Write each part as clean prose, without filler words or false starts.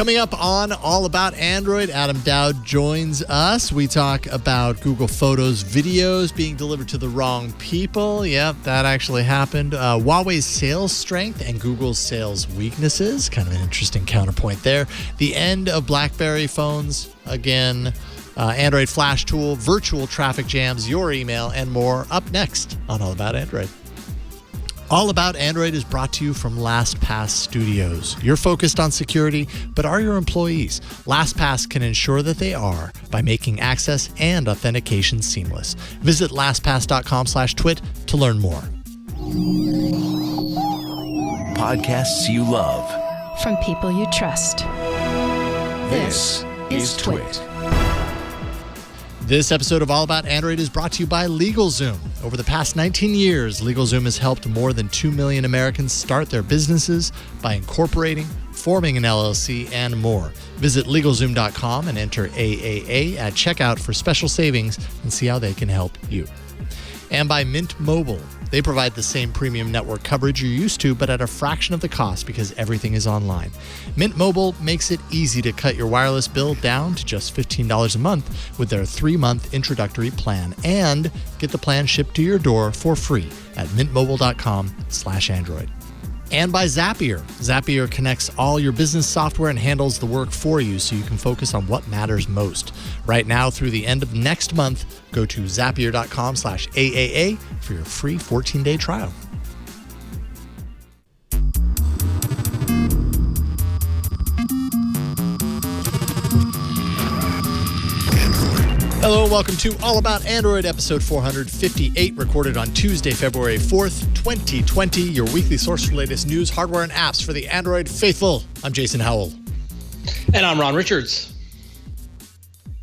Coming up on All About Android, Adam Doud joins us. We talk about Google Photos videos being delivered to the wrong people. Yep, that actually happened. Huawei's sales strength and Google's sales weaknesses. Kind of an interesting counterpoint there. The end of BlackBerry phones again. Android Flashtool, virtual traffic jams, your email, and more up next on All About Android. All About Android is brought to you from LastPass Studios. You're focused on security, but are your employees? LastPass can ensure that they are by making access and authentication seamless. Visit lastpass.com/twit to learn more. Podcasts you love. From people you trust. This is Twit. This episode of All About Android is brought to you by LegalZoom. Over the past 19 years, LegalZoom has helped more than 2 million Americans start their businesses by incorporating, forming an LLC, and more. Visit LegalZoom.com and enter AAA at checkout for special savings and see how they can help you. And by Mint Mobile. They provide the same premium network coverage you're used to, but at a fraction of the cost because everything is online. Mint Mobile makes it easy to cut your wireless bill down to just $15 a month with their 3-month introductory plan, and get the plan shipped to your door for free at mintmobile.com/Android. And by Zapier. Zapier connects all your business software and handles the work for you so you can focus on what matters most. Right now, through the end of next month, go to zapier.com/AAA for your free 14-day trial. Hello, welcome to All About Android, episode 458, recorded on Tuesday, February 4th, 2020, your weekly source for latest news, hardware, and apps for the Android faithful. I'm Jason Howell. And I'm Ron Richards.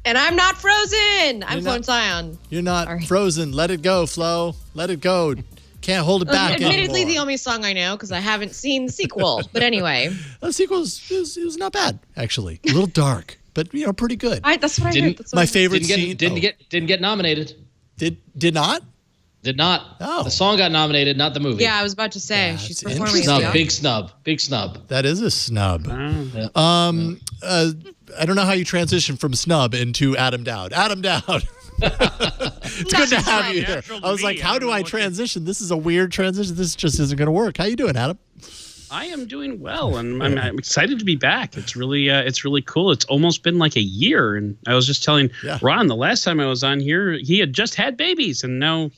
And I'm not frozen. I'm Florence Ion. You're not frozen. Let it go, Flo. Let it go. Can't hold it back Admittedly, anymore. the only song I know because I haven't seen the sequel. But anyway. The sequel was not bad, actually. A little dark. But pretty good. That's what I heard. My favorite scene didn't get nominated. Did not? Did not. Oh. The song got nominated, not the movie. Yeah, I was about to say she's performing. Big snub. That is a snub. I don't know how you transition from snub into Adam Doud. Adam Doud. It's good to have you here. I was like, how do I transition? This is a weird transition. This just isn't going to work. How you doing, Adam? I am doing well, and I'm excited to be back. It's really cool. It's almost been like a year, and I was just telling Ron the last time I was on here, he had just had babies, and now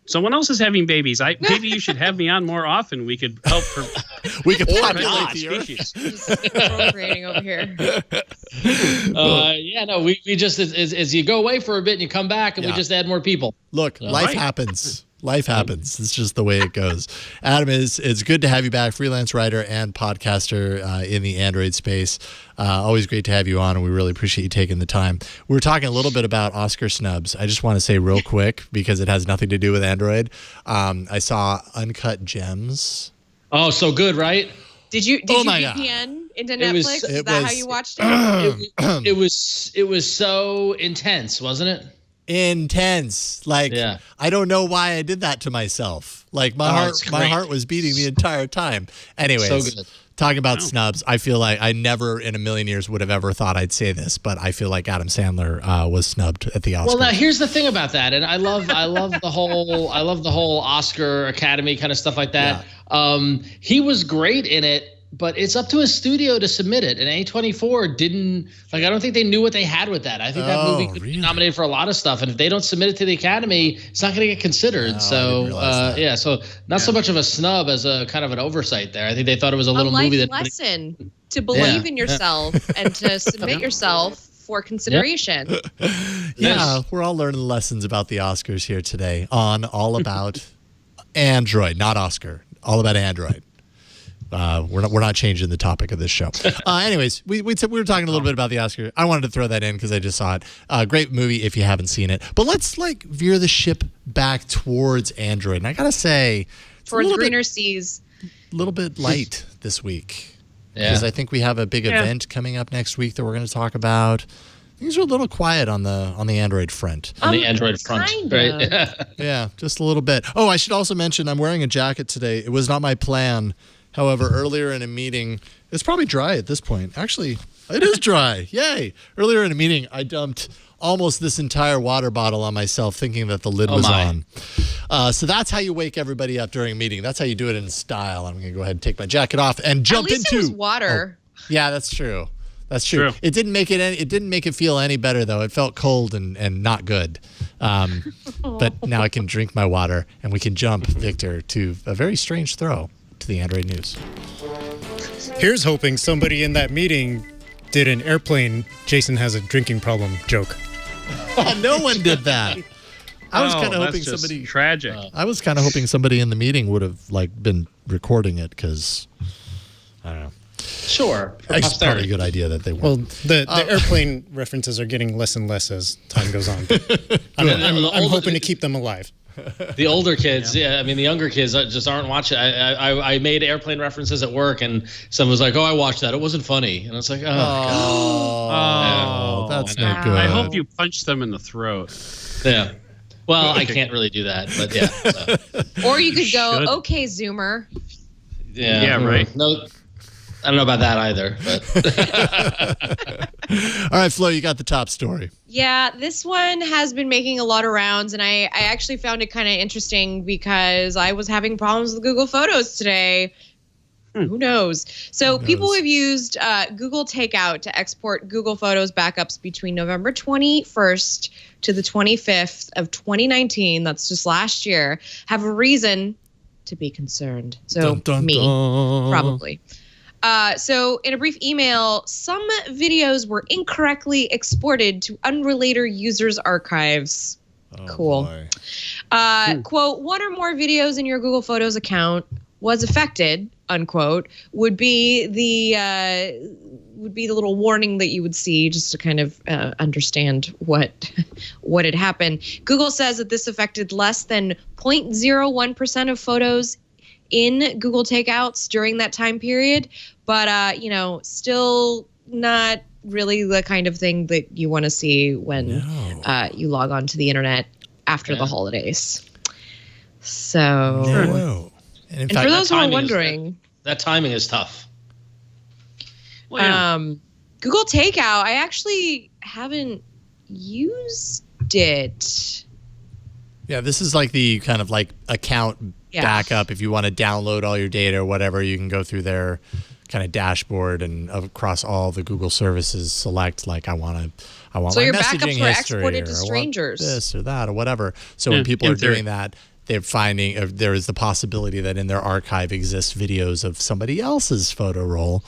someone else is having babies. Maybe you should have me on more often. We could help. We could populate the Earth. Just procreating over here. We just as you go away for a bit and you come back, and we just add more people. Look, life happens. Life happens. It's just the way it goes. Adam, it's good to have you back, freelance writer and podcaster in the Android space. Always great to have you on, and we really appreciate you taking the time. We were talking a little bit about Oscar snubs. I just want to say real quick, because it has nothing to do with Android. I saw Uncut Gems. Oh, so good, right? Did you VPN into Netflix? Is that how you watched it? It was so intense, wasn't it? Intense. I don't know why I did that to myself. My heart was beating the entire time. Anyways, so good. Talking about snubs, I feel like I never in a million years would have ever thought I'd say this, but I feel like Adam Sandler was snubbed at the Oscars. Well, now here's the thing about that, and I love the whole Oscar Academy kind of stuff like that. Yeah. He was great in it, but it's up to a studio to submit it, and A24 didn't. I don't think they knew what they had with that. I think that movie could be nominated for a lot of stuff, and if they don't submit it to the Academy, it's not going to get considered. So not so much of a snub as a kind of an oversight there. I think they thought it was a little movie that lesson to believe in yourself and to submit yourself for consideration. Yeah, we're all learning lessons about the Oscars here today on All About Android, not Oscar. All About Android. We're not changing the topic of this show. Anyways, we were talking a little bit about the Oscar. I wanted to throw that in because I just saw it. Great movie if you haven't seen it. But let's veer the ship back towards Android. And I gotta say, towards greener seas. A little bit light this week because I think we have a big event coming up next week that we're going to talk about. Things are a little quiet on the Android front. On the Android front, right? Yeah, just a little bit. Oh, I should also mention I'm wearing a jacket today. It was not my plan. However, earlier in a meeting, it's probably dry at this point. Actually, It is dry. Yay. Earlier in a meeting, I dumped almost this entire water bottle on myself thinking that the lid was on. So that's how you wake everybody up during a meeting. That's how you do it in style. I'm going to go ahead and take my jacket off and jump At least into it was water. Oh, yeah, that's true. That's true. It didn't make it feel any better though. It felt cold and not good. But now I can drink my water and we can jump, Victor, to a very strange throw to the Android news. Here's hoping somebody in that meeting did an airplane Jason has a drinking problem joke. No one did that. I was kind of hoping somebody tragic. I was kind of hoping somebody in the meeting would have been recording it because I don't know. Sure. It's probably a good idea that they weren't. Well, the airplane references are getting less and less as time goes on. I'm hoping to keep them alive. The older kids, I mean, the younger kids just aren't watching. I made airplane references at work, and someone was like, "Oh, I watched that. It wasn't funny." And I was like, "Oh, that's not good." I hope you punch them in the throat. Yeah. Well, I can't really do that, but yeah. So. Or you could go, "Okay, Zoomer." Yeah. Yeah. Right. No. I don't know about that either. But. All right, Flo, you got the top story. Yeah, this one has been making a lot of rounds, and I actually found it kind of interesting because I was having problems with Google Photos today. Who knows? So people have used Google Takeout to export Google Photos backups between November 21st to the 25th of 2019. That's just last year. Have a reason to be concerned. So probably. So in a brief email, some videos were incorrectly exported to unrelated users' archives. Cool. Quote, one or more videos in your Google Photos account was affected, unquote, would be the little warning that you would see just to kind of understand what had happened. Google says that this affected less than 0.01% of photos in Google Takeouts during that time period, but still not really the kind of thing that you want to see when you log on to the internet after the holidays. So, and for those who are wondering, that timing is tough. Well, Google Takeout, I actually haven't used it. Yeah, this is like the kind of like account backup. If you want to download all your data or whatever, you can go through their kind of dashboard and across all the Google services select like I want so my your messaging backups were history exported to or strangers. this or that or whatever. So when people are doing that, they're finding there is the possibility that in their archive exists videos of somebody else's photo roll,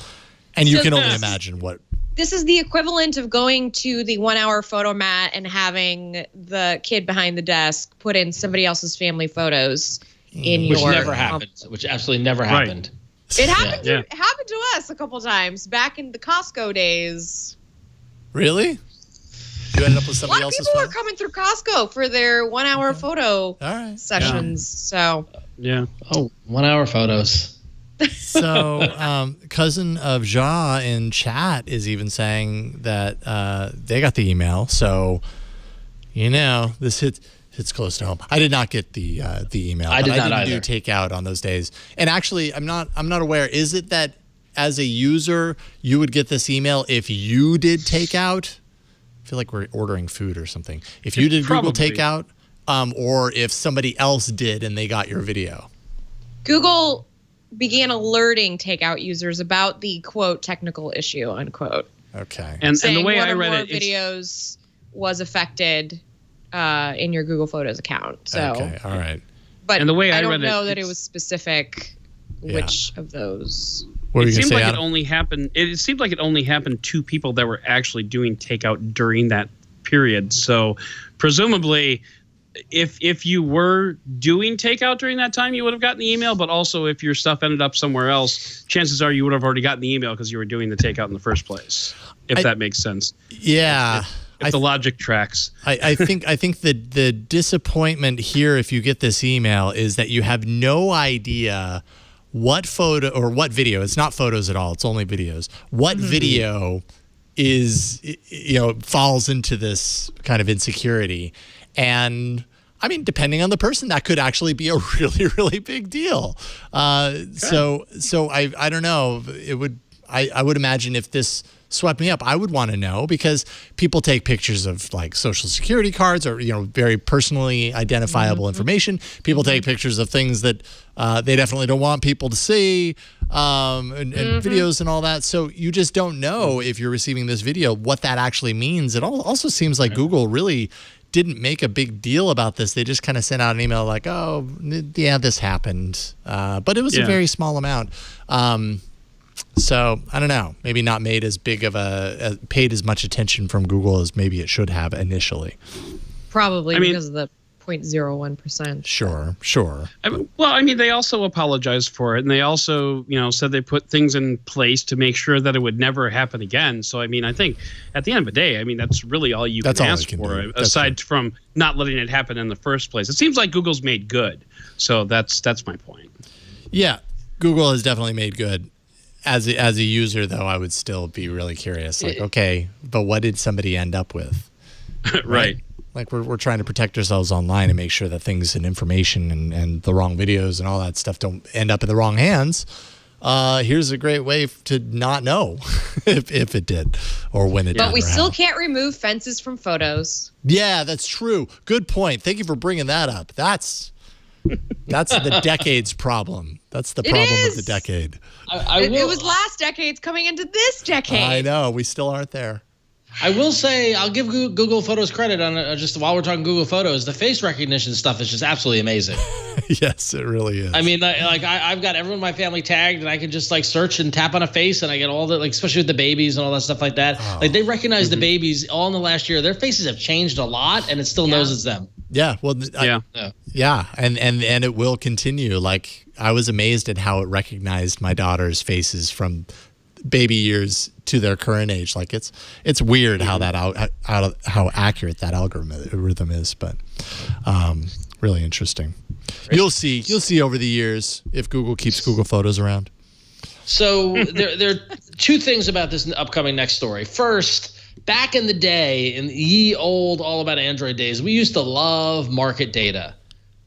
and you can only imagine what. This is the equivalent of going to the 1 hour photo mat and having the kid behind the desk put in somebody else's family photos in which your. Never happened. Which absolutely never happened. It happened. It happened to us a couple times back in the Costco days. Really? You ended up with somebody else's people photo? were coming through Costco for their 1 hour photo sessions. So. Yeah. Oh, 1 hour photos. So, cousin of Ja in chat is even saying that they got the email. So, this hits close to home. I did not get the email. I didn't do takeout on those days. And actually, I'm not aware. Is it that as a user you would get this email if you did takeout? I feel like we're ordering food or something. If you did Google Takeout, or if somebody else did and they got your video. Google began alerting Takeout users about the quote technical issue unquote. Okay. And the way I read it, videos was affected in your Google Photos account. So okay, all right. But and the way I read don't know it, that it was specific which of those. It seemed like it only happened. It seemed like it only happened to people that were actually doing takeout during that period. So presumably, if you were doing takeout during that time, you would have gotten the email. But also, if your stuff ended up somewhere else, chances are you would have already gotten the email because you were doing the takeout in the first place. If that makes sense. Yeah. If the logic tracks. I think the disappointment here, if you get this email, is that you have no idea what photo or what video. It's not photos at all. It's only videos. What video is falls into this kind of insecurity. And I mean, depending on the person, that could actually be a really, really big deal. So I don't know. I would imagine if this swept me up, I would want to know, because people take pictures of like social security cards or, very personally identifiable information. People take pictures of things that they definitely don't want people to see, and videos and all that. So you just don't know if you're receiving this video what that actually means. It also seems like Google really didn't make a big deal about this. They just kind of sent out an email like, oh, yeah, this happened. But it was a very small amount. So I don't know, maybe not made as big of paid as much attention from Google as maybe it should have initially. Probably because of the 0.01%. Sure. They also apologized for it, and they also, said they put things in place to make sure that it would never happen again. So, I think at the end of the day, that's really all you can ask for, aside from not letting it happen in the first place. It seems like Google's made good. So that's my point. Yeah, Google has definitely made good. As a user, though, I would still be really curious. Like, okay, but what did somebody end up with? Right. Like we're trying to protect ourselves online and make sure that things and information and the wrong videos and all that stuff don't end up in the wrong hands. Here's a great way to not know if it did or when it did. But we still can't remove fences from photos. Yeah, that's true. Good point. Thank you for bringing that up. That's the decade's problem. That's the problem of the decade. It was last decade's coming into this decade. I know. We still aren't there. I will say, I'll give Google Photos credit on just while we're talking Google Photos. The face recognition stuff is just absolutely amazing. Yes, it really is. I've got everyone in my family tagged, and I can just search and tap on a face, and I get all the especially with the babies and all that stuff like that. Oh. They recognize the babies all in the last year. Their faces have changed a lot, and it still knows it's them. Yeah. Well. Yeah. And it will continue. Like, I was amazed at how it recognized my daughter's faces from baby years to their current age. Like, it's weird how how accurate that algorithm is, but really interesting. You'll see over the years if Google keeps Google Photos around. So there are two things about this upcoming next story. First, back in the day, in the ye old All About Android days, we used to love market data.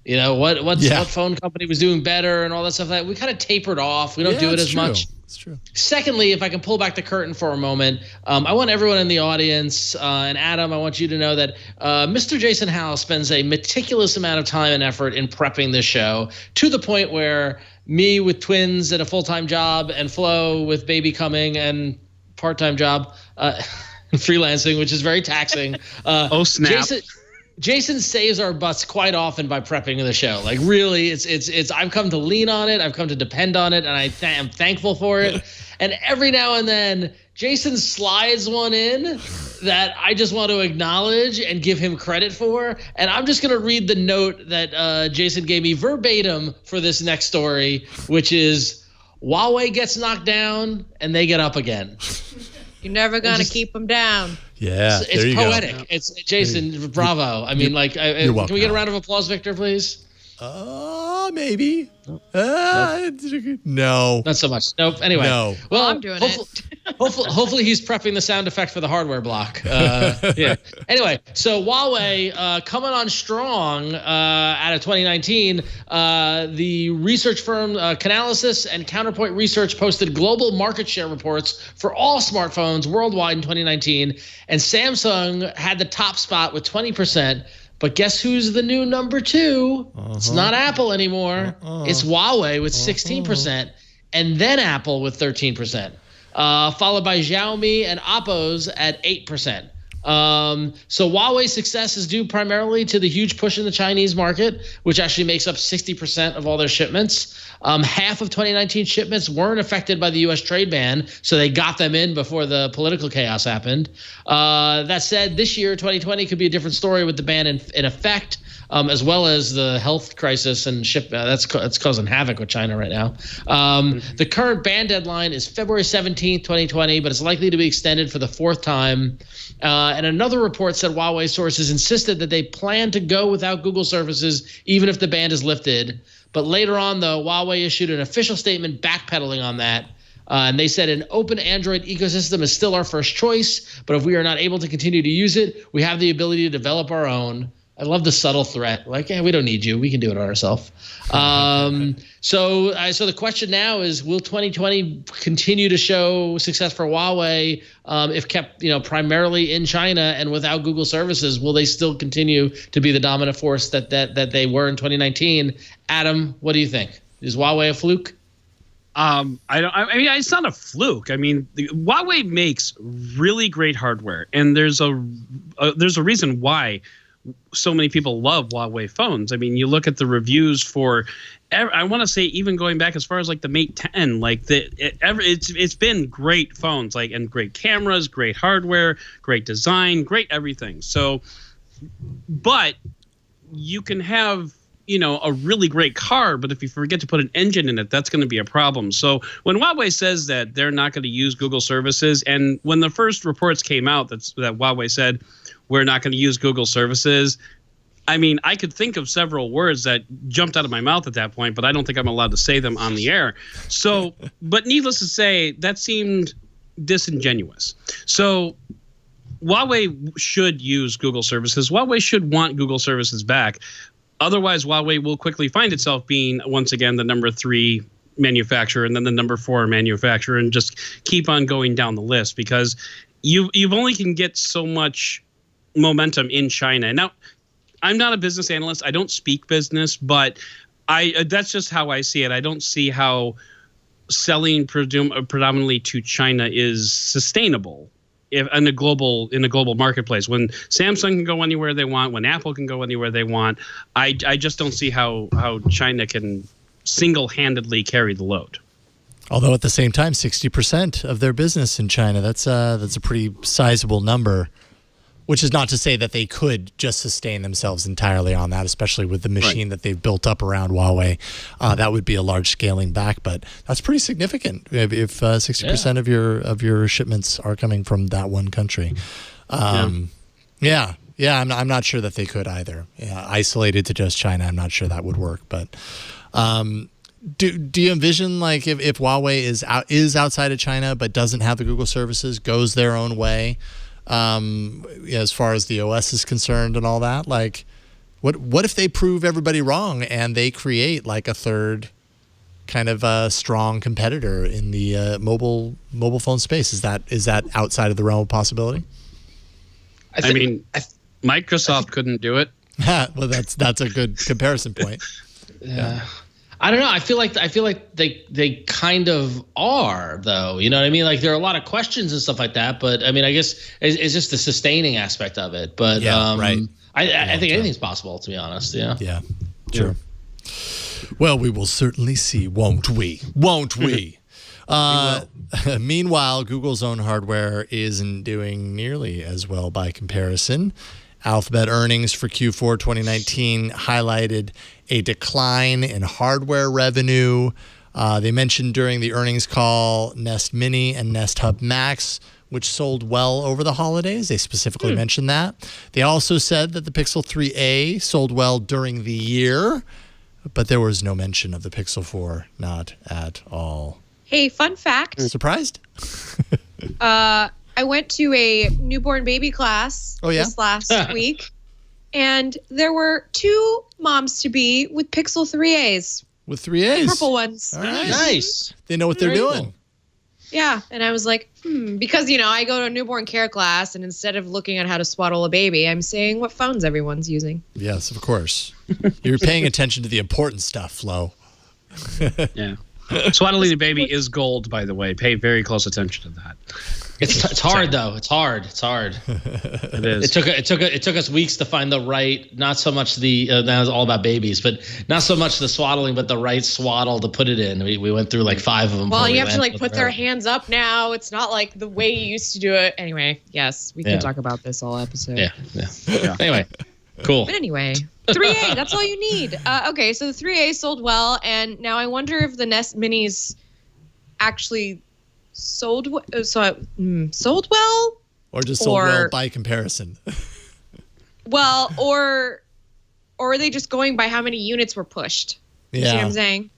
What phone company was doing better and all that stuff. We kind of tapered off. We don't do it as much. It's true. Secondly, if I can pull back the curtain for a moment, I want everyone in the audience, and Adam, I want you to know that Mr. Jason Howell spends a meticulous amount of time and effort in prepping this show, to the point where me with twins and a full-time job, and Flo with baby coming and part-time job, freelancing, which is very taxing. Oh, snap. Jason saves our butts quite often by prepping the show. Like, really, it's I've come to lean on it. I've come to depend on it, and I am thankful for it. And every now and then, Jason slides one in that I just want to acknowledge and give him credit for. And I'm just going to read the note that Jason gave me verbatim for this next story, which is, Huawei gets knocked down and they get up again. You're never going to keep them down. Yeah, it's poetic. Go. It's Jason. Bravo. I mean, can we get a round of applause, Victor, please? Maybe. No. Not so much. Nope. Anyway. No. Well, I'm doing it. Hopefully he's prepping the sound effect for the hardware block. Yeah. Anyway, so Huawei coming on strong out of 2019. The research firm Canalys and Counterpoint Research posted global market share reports for all smartphones worldwide in 2019, and Samsung had the top spot with 20%. But guess who's the new number two? It's not Apple anymore. It's Huawei with 16%, and then Apple with 13%, followed by Xiaomi and Oppo's at 8%. So Huawei's success is due primarily to the huge push in the Chinese market, which actually makes up 60% of all their shipments. Half of 2019 shipments weren't affected by the U.S. trade ban, so they got them in before the political chaos happened. That said, this year, 2020, could be a different story with the ban in effect, as well as the health crisis and that's causing havoc with China right now. The current ban deadline is February 17th, 2020, but it's likely to be extended for the fourth time. And another report said Huawei sources insisted that they plan to go without Google services even if the ban is lifted. But later on, though, Huawei issued an official statement backpedaling on that. And they said an open Android ecosystem is still our first choice, but if we are not able to continue to use it, we have the ability to develop our own. I love the subtle threat. Like, we don't need you. We can do it ourselves. So the question now is, will 2020 continue to show success for Huawei if kept, primarily in China and without Google services? Will they still continue to be the dominant force that they were in 2019? Adam, what do you think? Is Huawei a fluke? I mean, it's not a fluke. I mean, Huawei makes really great hardware, and there's a reason why so many people love Huawei phones. I mean, you look at the reviews for, I want to say, even going back as far as like the Mate 10, like it's been great phones, like, and great cameras, great hardware, great design, great everything. So, but you can have, a really great car, but if you forget to put an engine in it, that's going to be a problem. So when Huawei says that they're not going to use Google services, and when the first reports came out that Huawei said we're not going to use Google services, I mean, I could think of several words that jumped out of my mouth at that point, but I don't think I'm allowed to say them on the air. So, but needless to say, that seemed disingenuous. So Huawei should use Google services. Huawei should want Google services back. Otherwise, Huawei will quickly find itself being, once again, the number 3 manufacturer and then the number 4 manufacturer, and just keep on going down the list, because you've only can get so much momentum in China. Now, I'm not a business analyst. I don't speak business, but that's just how I see it. I don't see how selling predominantly to China is sustainable in a global marketplace. When Samsung can go anywhere they want, when Apple can go anywhere they want, I just don't see how China can single-handedly carry the load. Although at the same time, 60% of their business in China, that's a pretty sizable number, which is not to say that they could just sustain themselves entirely on that, especially with the machine that they've built up around Huawei. That would be a large scaling back, but that's pretty significant if 60% of your shipments are coming from that one country. I'm not sure that they could either. Yeah, isolated to just China, I'm not sure that would work. But do you envision, like, if Huawei is outside of China but doesn't have the Google services, goes their own way, as far as the OS is concerned and all that? Like, what if they prove everybody wrong and they create like a third kind of strong competitor in the mobile phone space? Is that outside of the realm of possibility? I mean, Microsoft couldn't do it. Well, that's a good comparison point. Yeah. I don't know. I feel like they kind of are, though. You know what I mean? Like, there are a lot of questions and stuff like that. But I mean, I guess it's just the sustaining aspect of it. But right. I think anything's possible, to be honest. Yeah. Yeah. Sure. Well, we will certainly see, won't we? Won't we? Meanwhile, Google's own hardware isn't doing nearly as well by comparison. Alphabet earnings for Q4 2019 highlighted a decline in hardware revenue. They mentioned during the earnings call Nest Mini and Nest Hub Max, which sold well over the holidays. They specifically mentioned that. They also said that the Pixel 3a sold well during the year, but there was no mention of the Pixel 4, not at all. Hey, fun fact. Surprised? I went to a newborn baby class this last week, and there were 2 moms-to-be with Pixel 3As. With 3As? Purple ones. All right. Nice. They know what they're doing. Yeah, and I was like, because, I go to a newborn care class, and instead of looking at how to swaddle a baby, I'm saying what phones everyone's using. Yes, of course. You're paying attention to the important stuff, Flo. Yeah. Swaddling a baby is gold, by the way. Pay very close attention to that. It's hard though. It's hard. It is. It took us weeks to find the right. Not so much the that was all about babies, but not so much the swaddling, but the right swaddle to put it in. We went through like 5 of them. Well, you have to put their hands up now. It's not like the way you used to do it. Anyway, yes, we can talk about this all episode. Yeah. Anyway, cool. But anyway. 3A, that's all you need. Okay, so the 3A sold well, and now I wonder if the Nest Minis actually sold well, or just sold well by comparison. Well, or are they just going by how many units were pushed? You see what I'm saying?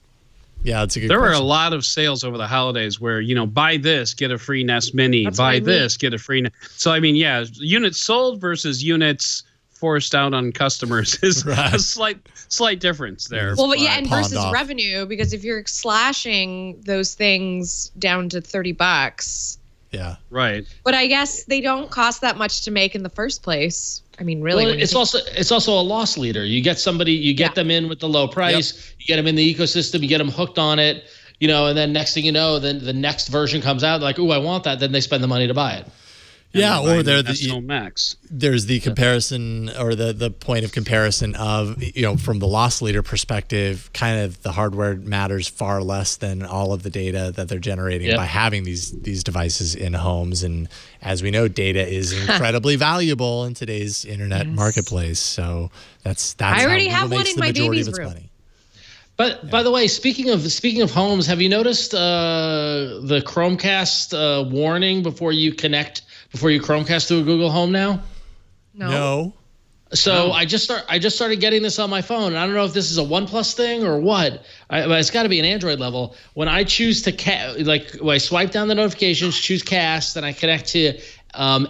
Yeah, it's a good question. There were a lot of sales over the holidays where, buy this, get a free Nest Mini, buy this, get a free. So, I mean, units sold versus units forced out on customers is a slight difference there. Well, but and Pawned versus off. revenue, because if you're slashing those things down to $30, Yeah. Right. but I guess they don't cost that much to make in the first place. I mean, really, Well, when you it's also a loss leader. You get somebody, you get them in with the low price, you get them in the ecosystem, you get them hooked on it, and then next thing you know, then the next version comes out, like, ooh, I want that. Then they spend the money to buy it. Yeah, or there's the comparison or the point of comparison of, from the loss leader perspective, kind of the hardware matters far less than all of the data that they're generating by having these devices in homes. And as we know, data is incredibly valuable in today's internet marketplace. So that's I already how have Google one makes in the my majority baby's of its room. money. But by the way, speaking of homes, have you noticed the Chromecast warning before you Chromecast to a Google Home now? No. So I just started getting this on my phone. And I don't know if this is a OnePlus thing or what. But it's got to be an Android level. When I choose to when I swipe down the notifications, choose Cast, and I connect to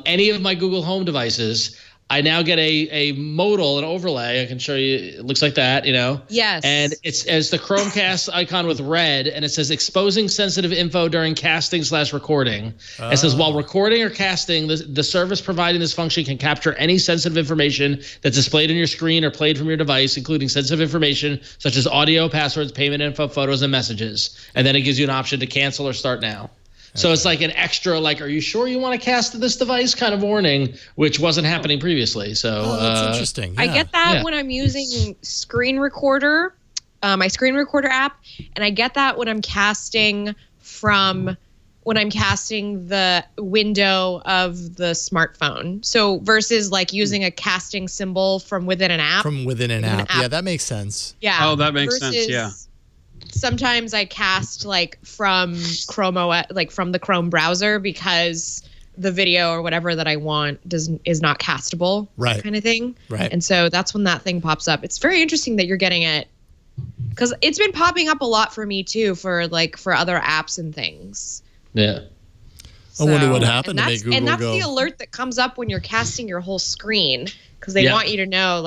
any of my Google Home devices, I now get a modal, an overlay. I can show you. It looks like that, Yes. And it's the Chromecast icon with red, and it says exposing sensitive info during casting/recording. It says while recording or casting, the service providing this function can capture any sensitive information that's displayed on your screen or played from your device, including sensitive information such as audio, passwords, payment info, photos, and messages. And then it gives you an option to cancel or start now. So it's like an extra, are you sure you want to cast to this device kind of warning, which wasn't happening previously. So that's interesting. Yeah. I get that when I'm using Screen Recorder, my Screen Recorder app, and I get that when I'm casting the window of the smartphone. So versus using a casting symbol from within an app. From within an app. Yeah, that makes sense. Yeah. Oh, that makes sense. Yeah. Sometimes I cast from Chrome OS, from the Chrome browser, because the video or whatever that I want is not castable, right? Kind of thing, right? And so that's when that thing pops up. It's very interesting that you're getting it, because it's been popping up a lot for me too, for other apps and things. Yeah. I wonder what happened to make Google and that's go. the alert that comes up when you're casting your whole screen, because they want you to know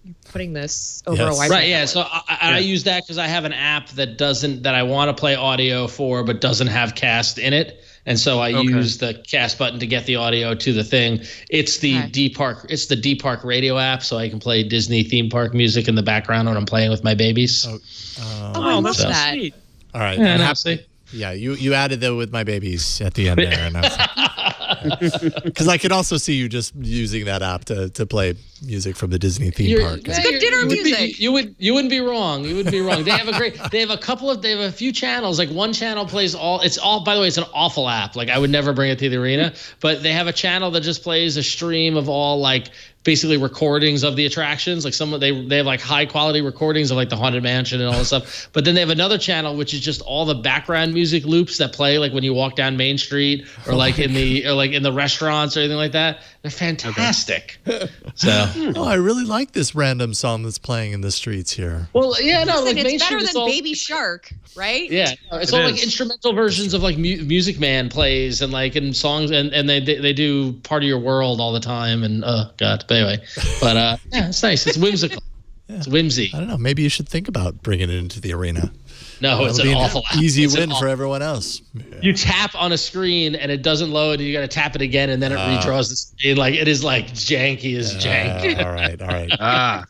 you're putting this over a Wi-Fi. Right, yeah. So I use that because I have an app that I want to play audio for, but doesn't have Cast in it. And so I use the Cast button to get the audio to the thing. It's the D Park radio app, so I can play Disney theme park music in the background when I'm playing with my babies. I love that. Sweet. All right. Yeah, you added the with my babies at the end there, and because I could also see you just using that app to play music from the Disney theme park. It's good dinner music. You wouldn't be wrong. You wouldn't be wrong. They have a few channels. One channel plays by the way, it's an awful app. I would never bring it to the arena, but they have a channel that just plays a stream of all basically recordings of the attractions. They have high quality recordings of the Haunted Mansion and all this stuff. But then they have another channel which is just all the background music loops that play when you walk down Main Street or in the restaurants or anything like that. They're fantastic. So I really like this random song that's playing in the streets here. Well, yeah, no, Listen, Main it's better Street than Baby Shark, right? Yeah, it's all instrumental versions of Music Man plays and songs and they do Part of Your World all the time and God. But anyway, it's nice. It's whimsical. Yeah. It's whimsy. I don't know. Maybe you should think about bringing it into the arena. No, it's an awful app. Easy win for everyone else. Yeah. You tap on a screen and it doesn't load. And you got to tap it again and then it redraws the screen. It is janky as jank. All right.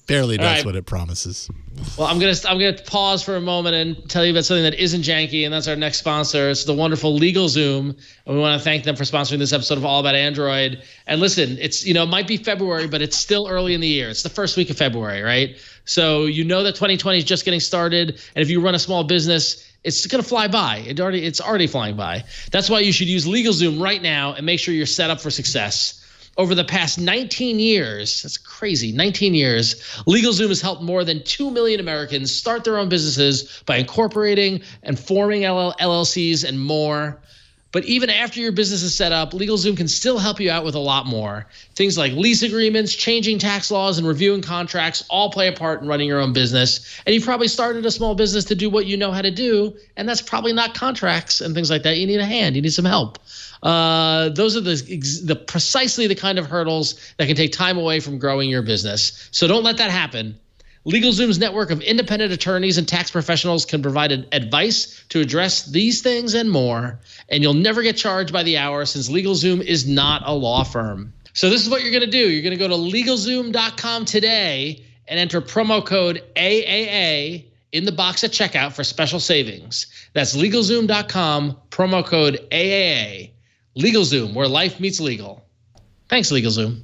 Barely does what it promises. Well, I'm gonna pause for a moment and tell you about something that isn't janky, and that's our next sponsor. It's the wonderful LegalZoom, and we want to thank them for sponsoring this episode of All About Android. And listen, it's it might be February, but it's still early in the year. It's the first week of February, right? So that 2020 is just getting started, and if you run a small business, it's going to fly by. It's already flying by. That's why you should use LegalZoom right now and make sure you're set up for success. Over the past 19 years, that's crazy, 19 years, LegalZoom has helped more than 2 million Americans start their own businesses by incorporating and forming LLCs and more. But even after your business is set up, LegalZoom can still help you out with a lot more. Things like lease agreements, changing tax laws, and reviewing contracts all play a part in running your own business. And you've probably started a small business to do what you know how to do, and that's probably not contracts and things like that. You need a hand. You need some help. Those are precisely the kind of hurdles that can take time away from growing your business. So don't let that happen. LegalZoom's network of independent attorneys and tax professionals can provide advice to address these things and more, and you'll never get charged by the hour since LegalZoom is not a law firm. So this is what you're going to do. You're going to go to LegalZoom.com today and enter promo code AAA in the box at checkout for special savings. That's LegalZoom.com, promo code AAA. LegalZoom, where life meets legal. Thanks, LegalZoom.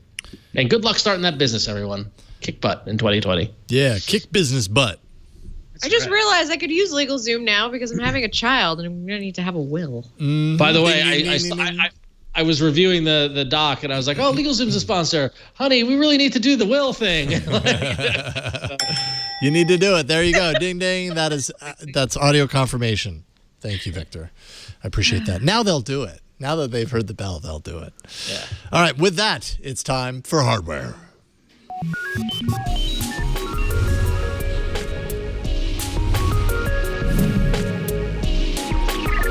And good luck starting that business, everyone. Kick butt in 2020. Yeah, kick business butt. I just realized I could use LegalZoom now because I'm having a child and I'm going to need to have a will. By the way, I was reviewing the doc and I was like, oh, LegalZoom's a sponsor. Honey, we really need to do the will thing. You need to do it. There you go. Ding, ding. That's audio confirmation. Thank you, Victor. I appreciate that. Now they'll do it. Now that they've heard the bell, they'll do it. Yeah. All right. With that, it's time for hardware.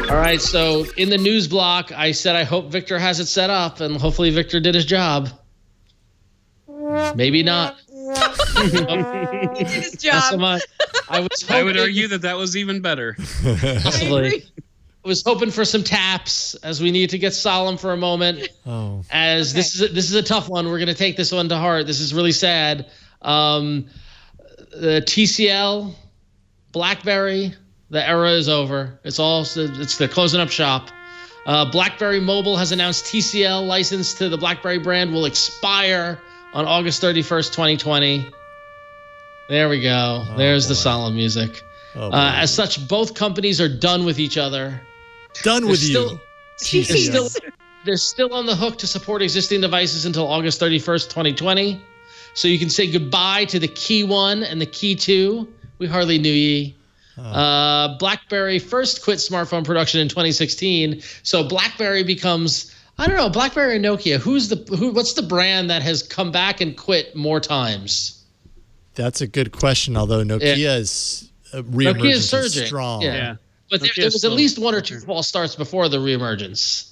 All right, so in the news block, I said I hope Victor has it set up, and hopefully Victor did his job. Maybe not. He did his job. Not so much. I would argue that was even better. Possibly. I was hoping for some taps as we need to get solemn for a moment. Oh. This is a tough one. We're going to take this one to heart. This is really sad. The TCL, BlackBerry, the era is over. They're closing up shop. BlackBerry Mobile has announced TCL license to the BlackBerry brand will expire on August 31st, 2020. There we go. There's the solemn music. As such, both companies are done with each other. Done with you. They're still on the hook to support existing devices until August 31st, 2020. So you can say goodbye to the Key 1 and the Key 2. We hardly knew ye. BlackBerry first quit smartphone production in 2016. So BlackBerry becomes, I don't know, BlackBerry or Nokia. What's the brand that has come back and quit more times? That's a good question, although Nokia is reemergence is strong. Yeah. But there was at least one or two false starts before the reemergence.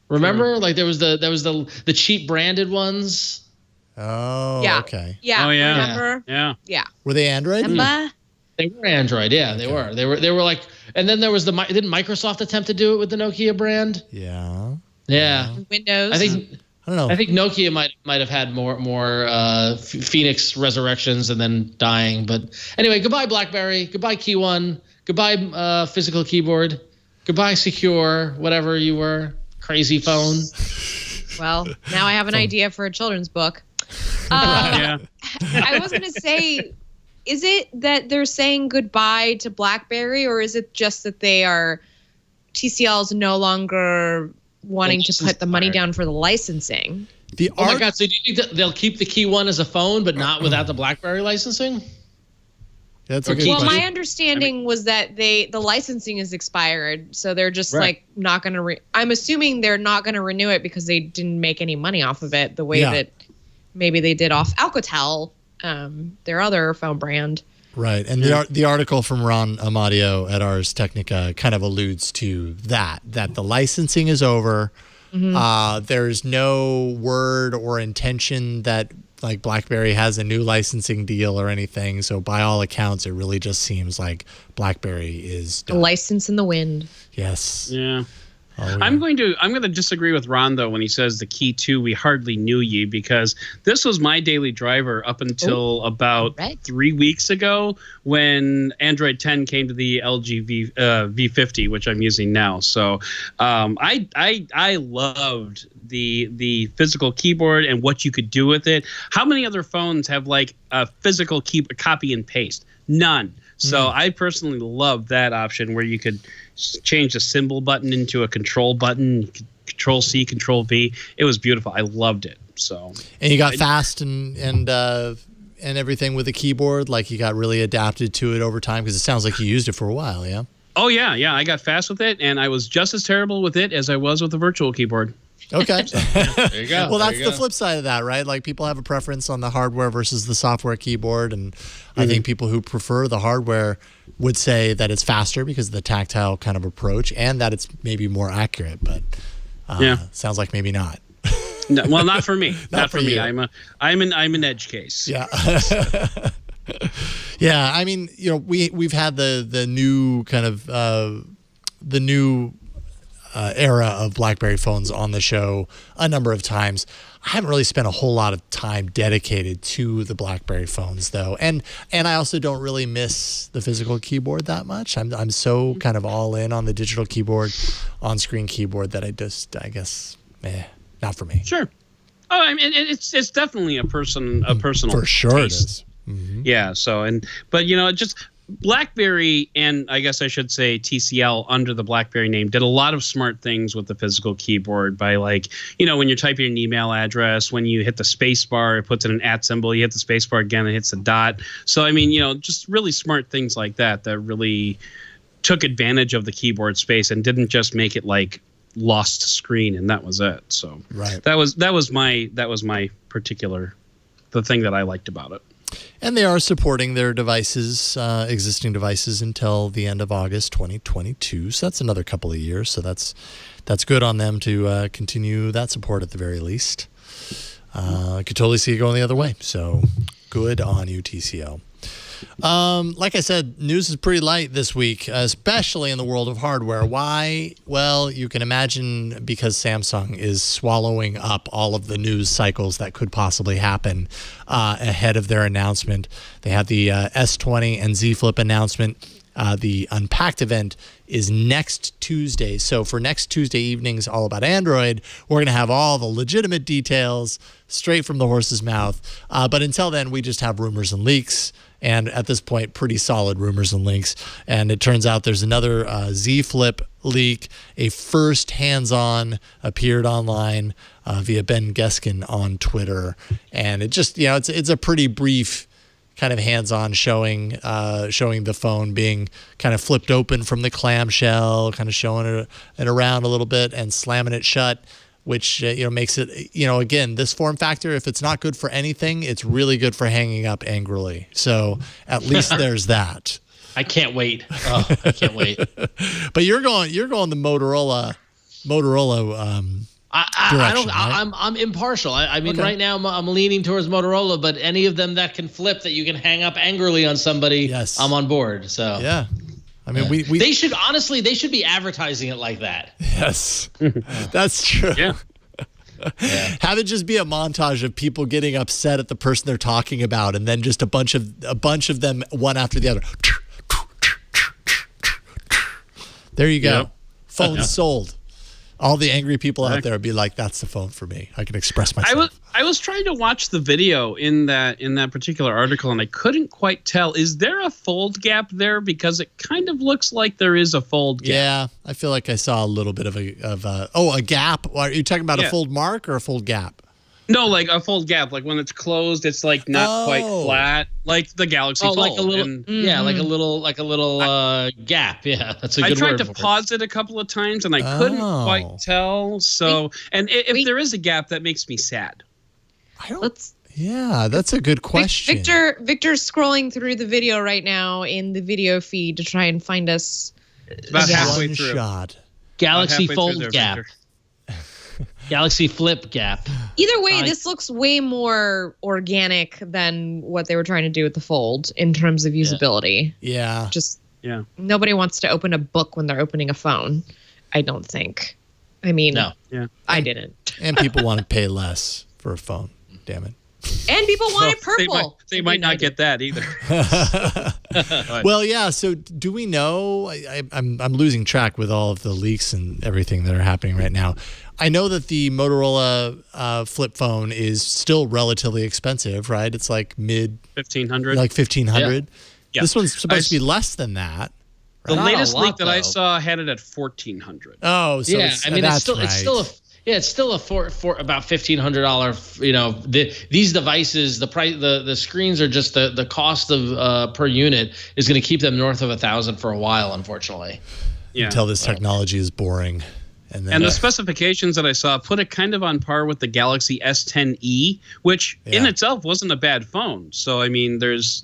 Remember? Like there was the cheap branded ones. Oh, yeah. Okay. Yeah. Oh, yeah. Remember? Yeah. Were they Android? Remember? They were Android. Yeah, okay. They were like, and then there was didn't Microsoft attempt to do it with the Nokia brand? Yeah. Yeah. Windows. I don't know. I think Nokia might have had more Phoenix resurrections and then dying. But anyway, goodbye BlackBerry. Goodbye Key 1. Goodbye physical keyboard. Goodbye secure, whatever you were. Crazy phone. Well, now I have an idea for a children's book. Yeah. I was going to say, is it that they're saying goodbye to BlackBerry, or is it just that TCL is no longer wanting to put the money down for the licensing? Oh my God! So do you think that they'll keep the Key 1 as a phone, but not without the BlackBerry licensing? That's a good question. My understanding was that the licensing is expired, so they're just not going to. I'm assuming they're not going to renew it because they didn't make any money off of it the way that maybe they did off Alcatel, their other phone brand. Right, and the article from Ron Amadio at Ars Technica kind of alludes to that the licensing is over. Mm-hmm. There's no word or intention that like BlackBerry has a new licensing deal or anything. So by all accounts, it really just seems like BlackBerry is done. A license in the wind. Yes. Yeah. Oh, yeah. I'm going to disagree with Ron though when he says the Key 2 we hardly knew ye, because this was my daily driver up until about 3 weeks ago when Android 10 came to the LG V50, which I'm using now. So I loved the physical keyboard and what you could do with it. How many other phones have like a physical copy and paste? None. So I personally love that option where you could change the symbol button into a control button, Control C, Control V. It was beautiful. I loved it. So and you got fast and everything with the keyboard. Like you got really adapted to it over time because it sounds like you used it for a while. Yeah. Oh yeah. I got fast with it, and I was just as terrible with it as I was with the virtual keyboard. Okay. There you go. Well, that's the flip side of that, right? Like people have a preference on the hardware versus the software keyboard. And I think people who prefer the hardware would say that it's faster because of the tactile kind of approach and that it's maybe more accurate. But sounds like maybe not. No, well, not for me. not for me. you. I'm an edge case. Yeah. Yeah. I mean, we've had the new kind of the new era of BlackBerry phones on the show a number of times. I haven't really spent a whole lot of time dedicated to the BlackBerry phones though. And I also don't really miss the physical keyboard that much. I'm so kind of all in on the digital keyboard, on-screen keyboard that I guess, not for me. Sure. Oh, I mean, it's definitely a personal for sure taste. It is. Mm-hmm. Yeah. So but just BlackBerry, and I guess I should say TCL under the BlackBerry name, did a lot of smart things with the physical keyboard by when you're typing an email address, when you hit the space bar, it puts in an @ symbol, you hit the space bar again, it hits a dot. So, I mean, just really smart things like that really took advantage of the keyboard space and didn't just make it like lost screen and that was it. So right. that was my particular, the thing that I liked about it. And they are supporting their devices, existing devices, until the end of August 2022. So that's another couple of years. So that's good on them to continue that support at the very least. I could totally see it going the other way. So good on you, TCL. Like I said, news is pretty light this week, especially in the world of hardware. Why? Well, you can imagine because Samsung is swallowing up all of the news cycles that could possibly happen ahead of their announcement. They have the S20 and Z Flip announcement. The Unpacked event is next Tuesday. So for next Tuesday evening's All About Android, we're going to have all the legitimate details straight from the horse's mouth. But until then, we just have rumors and leaks. And at this point, pretty solid rumors and leaks. And it turns out there's another Z Flip leak. A first hands-on appeared online via Ben Geskin on Twitter. And it just, it's a pretty brief kind of hands-on showing the phone being kind of flipped open from the clamshell, kind of showing it around a little bit and slamming it shut, which makes it, again, this form factor, if it's not good for anything, it's really good for hanging up angrily. So at least there's that. I can't wait. Oh, I can't wait. But you're going the Motorola I don't. right? I'm impartial. I mean, okay. Right now I'm leaning towards Motorola, but any of them that can flip, that you can hang up angrily on somebody, yes. I'm on board. So yeah, I mean, we they should be advertising it like that. Yes, that's true. Yeah. Have it just be a montage of people getting upset at the person they're talking about, and then just a bunch of them one after the other. There you go. Yep. Phone sold. All the angry people out there would be like, "That's the phone for me. I can express myself." I was trying to watch the video in that particular article, and I couldn't quite tell. Is there a fold gap there? Because it kind of looks like there is a fold gap. Yeah, I feel like I saw a little bit of a gap. Are you talking about a fold mark or a fold gap? No, like a fold gap. Like when it's closed, it's like not quite flat, like the Galaxy Fold. Like a little, like a little gap. Yeah, that's a good word. I tried to pause it a couple of times, and I couldn't quite tell. So, and if there is a gap, that makes me sad. Yeah, that's a good question. Victor's scrolling through the video right now in the video feed to try and find us about halfway through. Shot. Galaxy Fold gap. Galaxy Flip gap. Either way, this looks way more organic than what they were trying to do with the Fold in terms of usability. Yeah. Nobody wants to open a book when they're opening a phone, I don't think. I mean, no. Yeah. I didn't. And people want to pay less for a phone. Damn it. And people wanted purple. They might not get that either. Well, yeah. So do we know? I'm losing track with all of the leaks and everything that are happening right now. I know that the Motorola flip phone is still relatively expensive, right? It's like mid 1,500. Like 1,500. Yeah. This one's supposed to be less than that. The Not latest a lot, leak that I though. saw had it at 1,400. Oh, so yeah. I mean, that's it's Yeah, it's still for about $1,500. You know, these devices, the price, the screens are just the cost of per unit is going to keep them north of $1,000 for a while, unfortunately. Yeah. Until this technology is boring. And the specifications that I saw put it kind of on par with the Galaxy S10e, which in itself wasn't a bad phone. So I mean, there's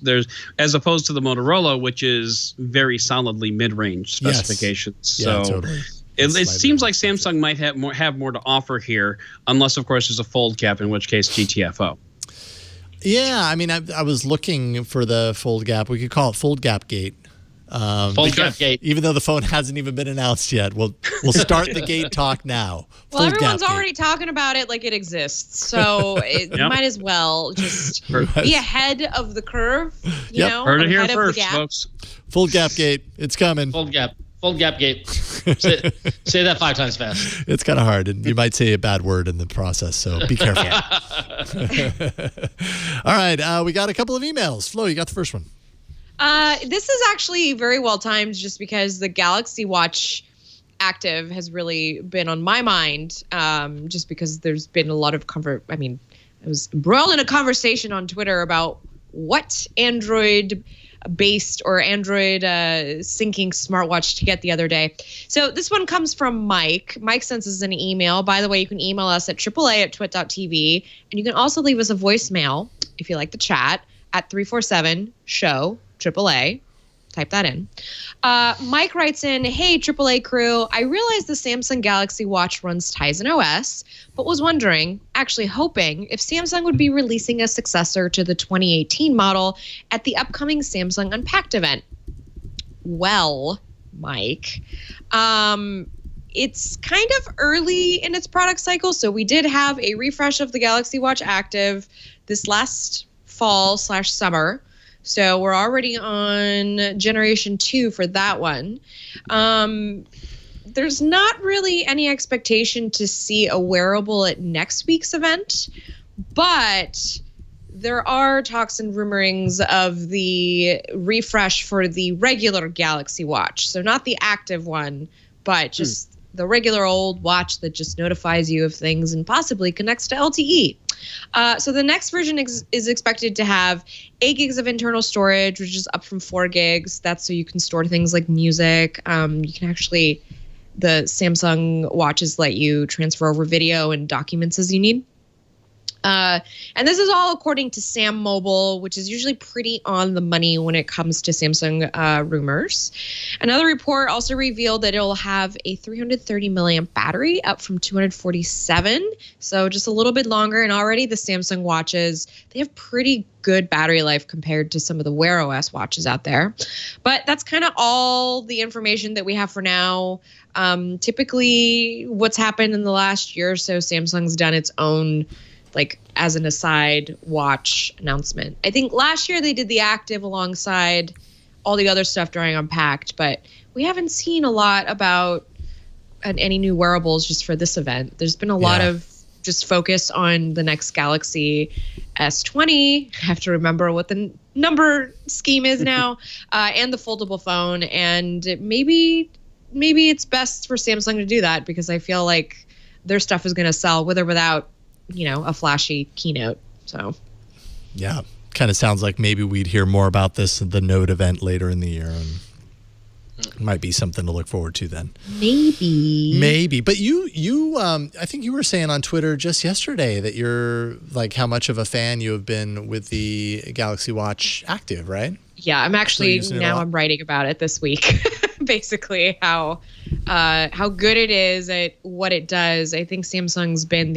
as opposed to the Motorola, which is very solidly mid-range specifications. Yes. So Yeah, totally. it seems like Samsung might have more to offer here, unless of course there's a fold gap, in which case GTFO. Yeah, I mean, I was looking for the fold gap. We could call it fold gap gate. Fold gap gate. Even though the phone hasn't even been announced yet, we'll start the gate talk now. Well, everyone's already talking about it like it exists, so it might as well just be ahead of the curve. You know, heard it here ahead first, of the gap. folks. Fold gap gate, it's coming. Fold gap gate. Say that 5 times fast. It's kind of hard, and you might say a bad word in the process, so be careful. All right, we got a couple of emails. Flo, you got the first one. This is actually very well timed, just because the Galaxy Watch Active has really been on my mind. Just because there's been a lot of I was embroiled in a conversation on Twitter about what Android-based or Android syncing smartwatch to get the other day. So this one comes from Mike. Mike sends us an email. By the way, you can email us at AAA@twit.tv, and you can also leave us a voicemail if you like to chat at 347-SHOW. AAA. Type that in. Mike writes in, "Hey, AAA crew, I realize the Samsung Galaxy Watch runs Tizen OS, but was wondering, actually hoping, if Samsung would be releasing a successor to the 2018 model at the upcoming Samsung Unpacked event." Well, Mike, it's kind of early in its product cycle, so we did have a refresh of the Galaxy Watch Active this last fall/summer. So we're already on generation 2 for that one. There's not really any expectation to see a wearable at next week's event, but there are talks and rumorings of the refresh for the regular Galaxy Watch. So not the active one, but just the regular old watch that just notifies you of things and possibly connects to LTE. So the next version is expected to have 8 gigs of internal storage, which is up from 4 gigs. That's so you can store things like music. You can actually, the Samsung watches let you transfer over video and documents as you need. And this is all according to Sam Mobile, which is usually pretty on the money when it comes to Samsung rumors. Another report also revealed that it'll have a 330 milliamp battery, up from 247. So just a little bit longer. And already the Samsung watches, they have pretty good battery life compared to some of the Wear OS watches out there. But that's kind of all the information that we have for now. Typically, what's happened in the last year or so, Samsung's done its own, like, as an aside, watch announcement. I think last year they did the Active alongside all the other stuff during Unpacked, but we haven't seen a lot about any new wearables just for this event. There's been a lot of just focus on the next Galaxy S20. I have to remember what the number scheme is now, and the foldable phone. And maybe it's best for Samsung to do that, because I feel like their stuff is going to sell with or without, you know, a flashy keynote. So yeah, kind of sounds like maybe we'd hear more about this at the Note event later in the year, and it might be something to look forward to then. Maybe. But you I think you were saying on Twitter just yesterday that you're, like, how much of a fan you have been with the Galaxy Watch Active, right? Yeah, I'm actually now I'm writing about it this week. Basically, how good it is at what it does. I think Samsung's been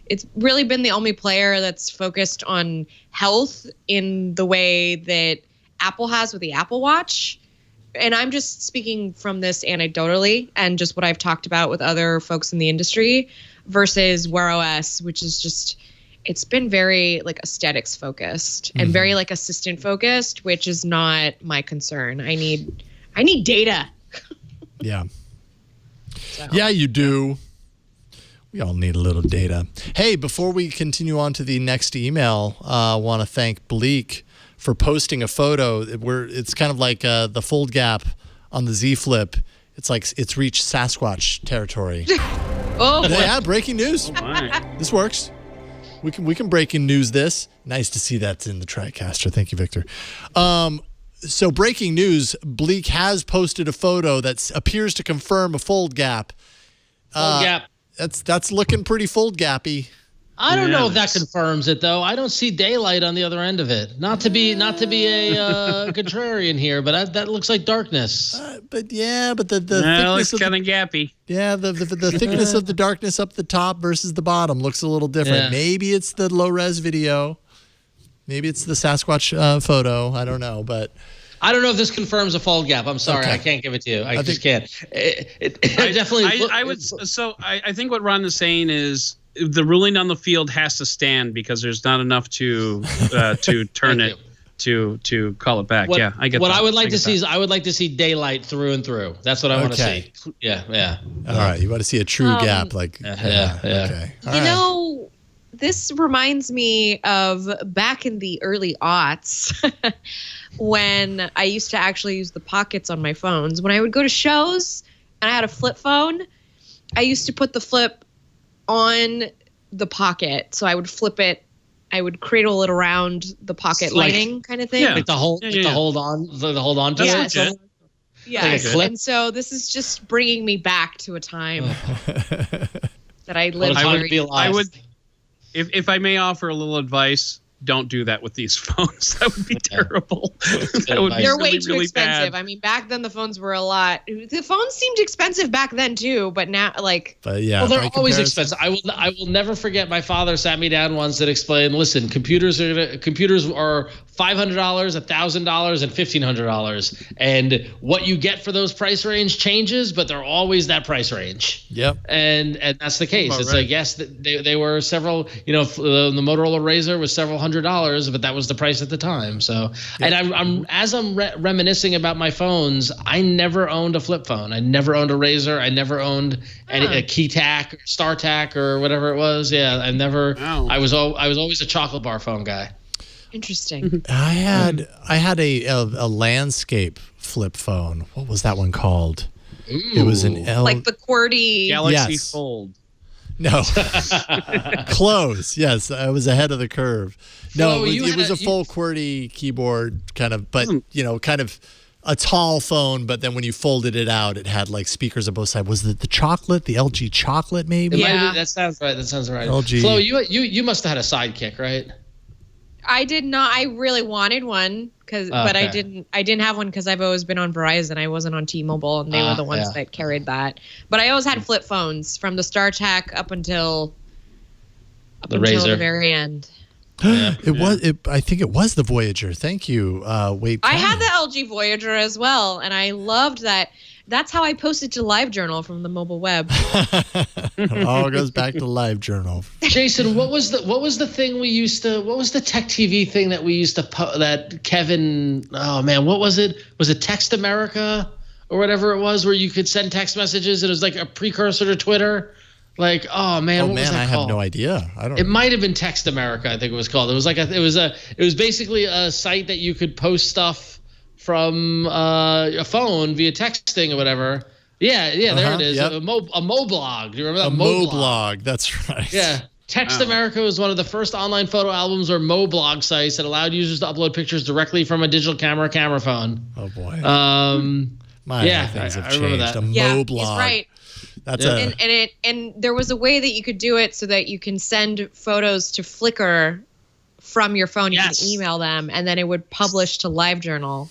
it's really been the only player that's focused on health in the way that Apple has with the Apple Watch. And I'm just speaking from this anecdotally and just what I've talked about with other folks in the industry, versus Wear OS, which is just, it's been very, like, aesthetics focused and very, like, assistant focused, which is not my concern. I need data. Yeah. So. Yeah, you do. We all need a little data. Hey, before we continue on to the next email, I want to thank Bleak for posting a photo where it's kind of like the fold gap on the Z Flip. It's like it's reached Sasquatch territory. Oh, Yeah, breaking news. Oh my. This works. We can breaking news this. Nice to see that's in the TriCaster. Thank you, Victor. So breaking news, Bleak has posted a photo that appears to confirm a fold gap. Fold gap. That's looking pretty fold gappy. I don't know if that confirms it though. I don't see daylight on the other end of it. Not to be a contrarian here, but that looks like darkness. But the No, thickness it's kind of gappy. the thickness of the darkness up the top versus the bottom looks a little different. Yeah. Maybe it's the low res video. Maybe it's the Sasquatch photo. I don't know, but I don't know if this confirms a fold gap. I'm sorry, Okay. I can't give it to you. I just can't. I definitely. I think what Ron is saying is the ruling on the field has to stand because there's not enough to turn it to call it back. Yeah, I get what that. I would like I to get see that. is I would like to see daylight through and through. That's what I want to Okay. see. Yeah. all right. You want to see a true gap, like Yeah. Okay. All You right. know, this reminds me of back in the early aughts when I used to actually use the pockets on my phones. When I would go to shows and I had a flip phone, I used to put the flip on the pocket. So I would flip it. I would cradle it around the pocket Like- lining kind of thing. Yeah. Like the hold on to Yes. it. So- Yes. Like a clip? And so this is just bringing me back to a time that I lived What a time to very be alive. I would, if I may offer a little advice, don't do that with these phones. That would be terrible. That would be They're really, way too really expensive. bad. I mean, back then the phones were a lot. The phones seemed expensive back then too, but now, like, But yeah, Well, they're by always comparison- expensive. I will never forget. My father sat me down once and explained. Listen, computers are $500, $1,000, and $1,500, and what you get for those price range changes, but they're always that price range. Yep. And that's the case. About It's right. like yes, they were several. You know, the Motorola Razr was several $100s, but that was the price at the time. So, and I'm reminiscing about my phones. I never owned a flip phone. I never owned a Razr. I never owned a KeyTac or StarTAC or whatever it was. Yeah, I never. Wow. I was always a chocolate bar phone guy. interesting. I had a landscape flip phone. What was that one called? It was an L. Like the QWERTY. Galaxy Yes. Fold. No. Close. Yes, I was ahead of the curve. No, Flo, you it had was a- a full QWERTY keyboard kind of, but Hmm. kind of a tall phone. But then when you folded it out, it had like speakers on both sides. Was it the chocolate, the LG chocolate, maybe? It might Yeah. be- that sounds right. That sounds right. LG. Flo, you must have had a sidekick, right? I did not. I really wanted one but I Okay. didn't have one because I've always been on Verizon. I wasn't on T-Mobile, and they were the ones that carried that. But I always had flip phones from the StarTAC up until The the Razr. very end. I think it was the Voyager. Thank you. Wait. I had the LG Voyager as well, and I loved that. That's how I posted to LiveJournal from the mobile web. It all goes back to LiveJournal. Jason, what was the thing we used to? What was the Tech TV thing that we used to? That Kevin? Oh man, what was it? Was it Text America or whatever it was, where you could send text messages? And it was like a precursor to Twitter. Like, oh man, Oh what was man, that I called? have no idea. I don't. It might have been Text America, I think it was called. It was like it was basically a site that you could post stuff from a phone via texting or whatever. Yeah, there it is. Yep. A Moblog. Do you remember A that? Moblog. That's right. Yeah. Text America was one of the first online photo albums or Moblog sites that allowed users to upload pictures directly from a digital camera phone. Oh boy. Yeah, things have I remember changed. that. A Yeah, Moblog. he's right. That's And there was a way that you could do it so that you can send photos to Flickr from your phone. You Yes. can email them, and then it would publish to LiveJournal.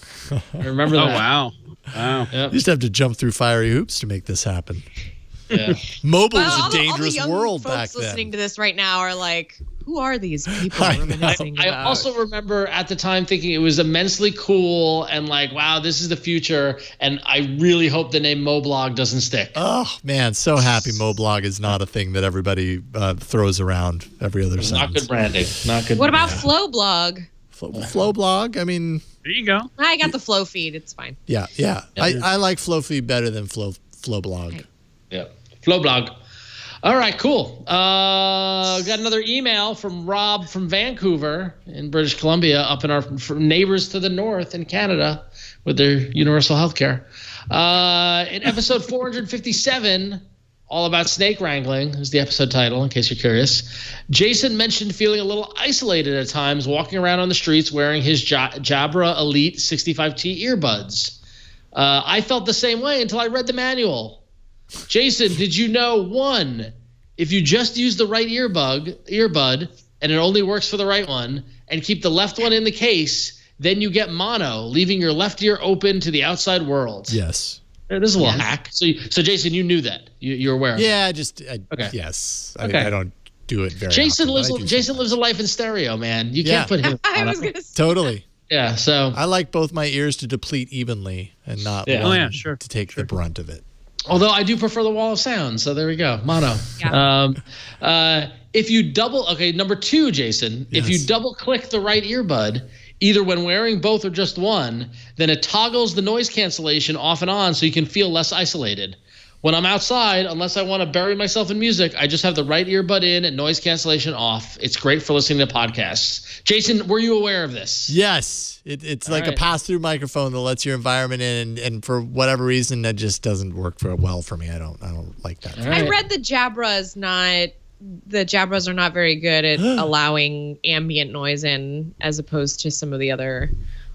I remember Oh that. wow. Wow. Yep. You used to have to jump through fiery hoops to make this happen. Yeah. Mobile Well, was all a the dangerous young world folks back listening then. to this right now are like, who are these people I know. reminiscing I about? also remember at the time thinking it was immensely cool and like, wow, this is the future. And I really hope the name Moblog doesn't stick. Oh man, so happy Moblog is not a thing that everybody throws around every other Not sentence. good branding. Not good. What about branding. Flowblog? Flowblog? I mean, There you go. I got the Flow feed. It's fine. yeah. I like Flowfeed better than Flowblog. Yeah. Flowblog. All right, cool. Got another email from Rob from Vancouver in British Columbia, up in our neighbors to the north in Canada with their universal health care. In episode 457, All About Snake Wrangling is the episode title, in case you're curious. Jason mentioned feeling a little isolated at times walking around on the streets wearing his Jabra Elite 65T earbuds. I felt the same way until I read the manual. Jason, did you know, 1, if you just use the right earbud, and it only works for the right one, and keep the left one in the case, then you get mono, leaving your left ear open to the outside world. Yes. This is a little hack. So Jason, you knew that. You're aware. Yeah, okay. Yes. Okay. I don't do it very Jason often. Jason lives a life in stereo, man. You can't put him. I was gonna say Totally. Yeah. So I like both my ears to deplete evenly and not one to take the brunt of it. Although I do prefer the wall of sound. So there we go. Mono. Yeah. If you number 2, Jason, if you double click the right earbud, either when wearing both or just one, then it toggles the noise cancellation off and on so you can feel less isolated. When I'm outside, unless I want to bury myself in music, I just have the right earbud in and noise cancellation off. It's great for listening to podcasts. Jason, were you aware of this? Yes. It's like a pass-through microphone that lets your environment in, and for whatever reason, that just doesn't work well for me. I don't like that. I read the Jabras are not very good at allowing ambient noise in, as opposed to some of the other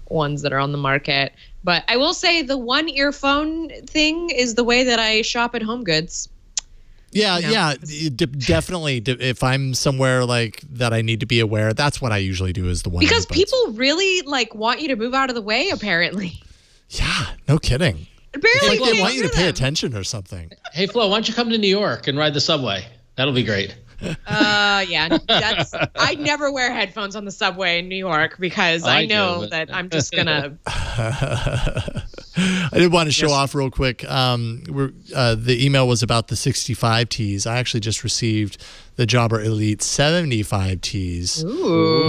ones that are on the market. But I will say the one earphone thing is the way that I shop at Home Goods. Yeah, definitely. If I'm somewhere like that, I need to be aware. That's what I usually do, is the one. Because people really want you to move out of the way, apparently. Yeah, no kidding. Apparently, it's like they want you to pay attention or something. Hey, Flo, why don't you come to New York and ride the subway? That'll be great. Yeah, I never wear headphones on the subway in New York because I know that I'm just gonna. I did want to show off real quick. The email was about the 65Ts. I actually just received the Jabra Elite 75Ts,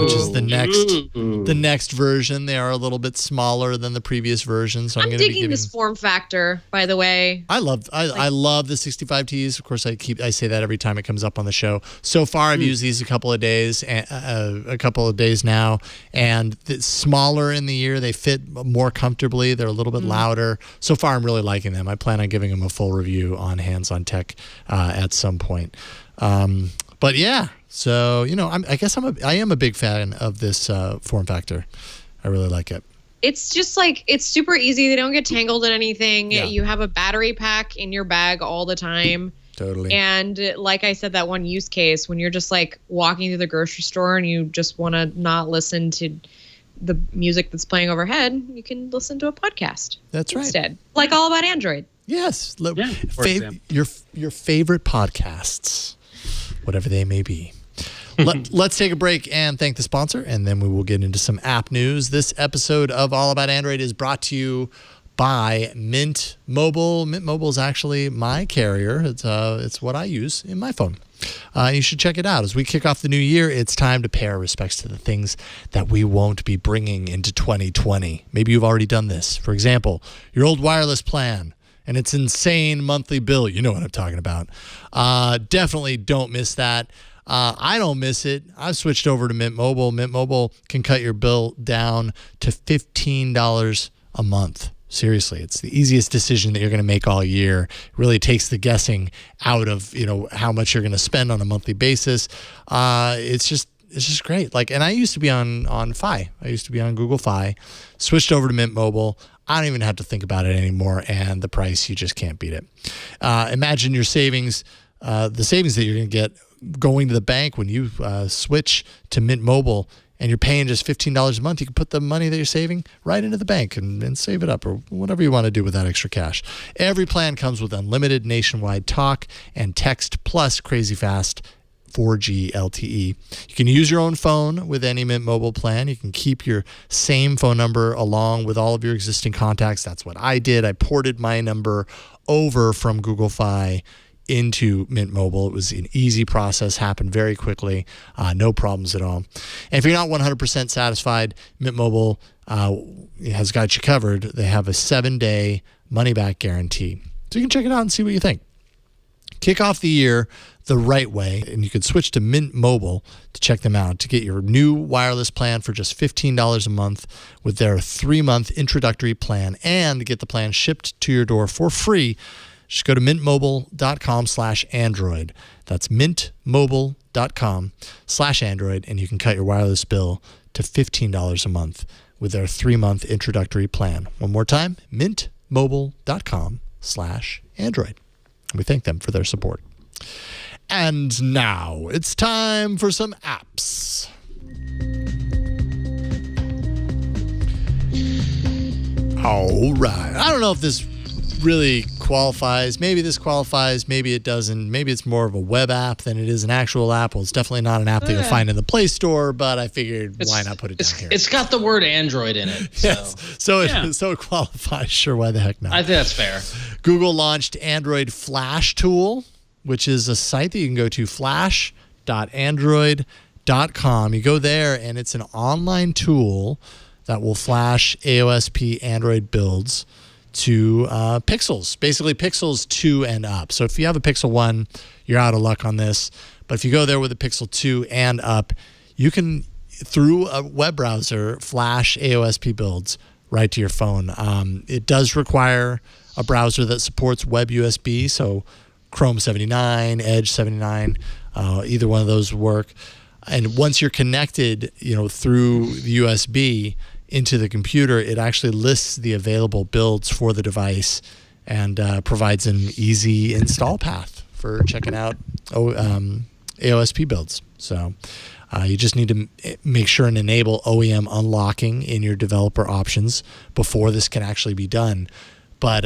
which is the next version. They are a little bit smaller than the previous version, so I'm going to be digging this form factor. By the way, I love the 65Ts. Of course, I say that every time it comes up on the show. So far, I've used these a couple of days now, and it's smaller in the ear. They fit more comfortably. They're a little bit louder. So far, I'm really liking them. I plan on giving them a full review on Hands on Tech at some point. But yeah, so I am a big fan of this form factor. I really like it. It's just it's super easy. They don't get tangled in anything. Yeah. You have a battery pack in your bag all the time. Totally. And like I said, that one use case when you're just walking through the grocery store and you just want to not listen to the music that's playing overhead, you can listen to a podcast. That's right. Instead, All About Android. Yes. Your favorite podcasts, whatever they may be. Let's take a break and thank the sponsor, and then we will get into some app news. This episode of All About Android is brought to you by Mint Mobile. Mint Mobile is actually my carrier. It's what I use in my phone. You should check it out. As we kick off the new year, it's time to pay our respects to the things that we won't be bringing into 2020. Maybe you've already done this. For example, your old wireless plan and its insane monthly bill. You know what I'm talking about. Definitely don't miss that. I don't miss it. I've switched over to Mint Mobile. Mint Mobile can cut your bill down to $15 a month. Seriously, it's the easiest decision that you're going to make all year. It really takes the guessing out of, how much you're going to spend on a monthly basis. It's just great. And I used to be on Fi. I used to be on Google Fi. Switched over to Mint Mobile. I don't even have to think about it anymore. And the price, you just can't beat it. Imagine your savings, the savings that you're going to get going to the bank when you switch to Mint Mobile. And you're paying just $15 a month, you can put the money that you're saving right into the bank and save it up, or whatever you want to do with that extra cash. Every plan comes with unlimited nationwide talk and text plus crazy fast 4G LTE. You can use your own phone with any Mint Mobile plan. You can keep your same phone number along with all of your existing contacts. That's what I did. I ported my number over from Google Fi into Mint Mobile. It was an easy process, happened very quickly, no problems at all. And if you're not 100% satisfied, Mint Mobile has got you covered. They have a 7-day money-back guarantee. So you can check it out and see what you think. Kick off the year the right way, and you can switch to Mint Mobile to check them out to get your new wireless plan for just $15 a month with their 3-month introductory plan, and get the plan shipped to your door for free. Just go to mintmobile.com/Android. That's mintmobile.com/Android, and you can cut your wireless bill to $15 a month with their 3-month introductory plan. One more time, mintmobile.com/Android. We thank them for their support. And now it's time for some apps. All right. I don't know if this really qualifies. Maybe this qualifies. Maybe it doesn't. Maybe it's more of a web app than it is an actual app. Well, it's definitely not an app that you'll find in the Play Store, but I figured why not put it down here? It's got the word Android in it. So. Yes. So it qualifies. Sure, why the heck not? I think that's fair. Google launched Android Flashtool, which is a site that you can go to, flash.android.com. You go there, and it's an online tool that will flash AOSP Android builds to pixels, basically pixels 2 and up. So if you have a Pixel 1, you're out of luck on this. But if you go there with a Pixel 2 and up, you can, through a web browser, flash AOSP builds right to your phone. It does require a browser that supports Web USB, so Chrome 79, Edge 79, either one of those work. And once you're connected, through the USB into the computer, it actually lists the available builds for the device and provides an easy install path for checking out AOSP builds. So you just need to make sure and enable OEM unlocking in your developer options before this can actually be done. But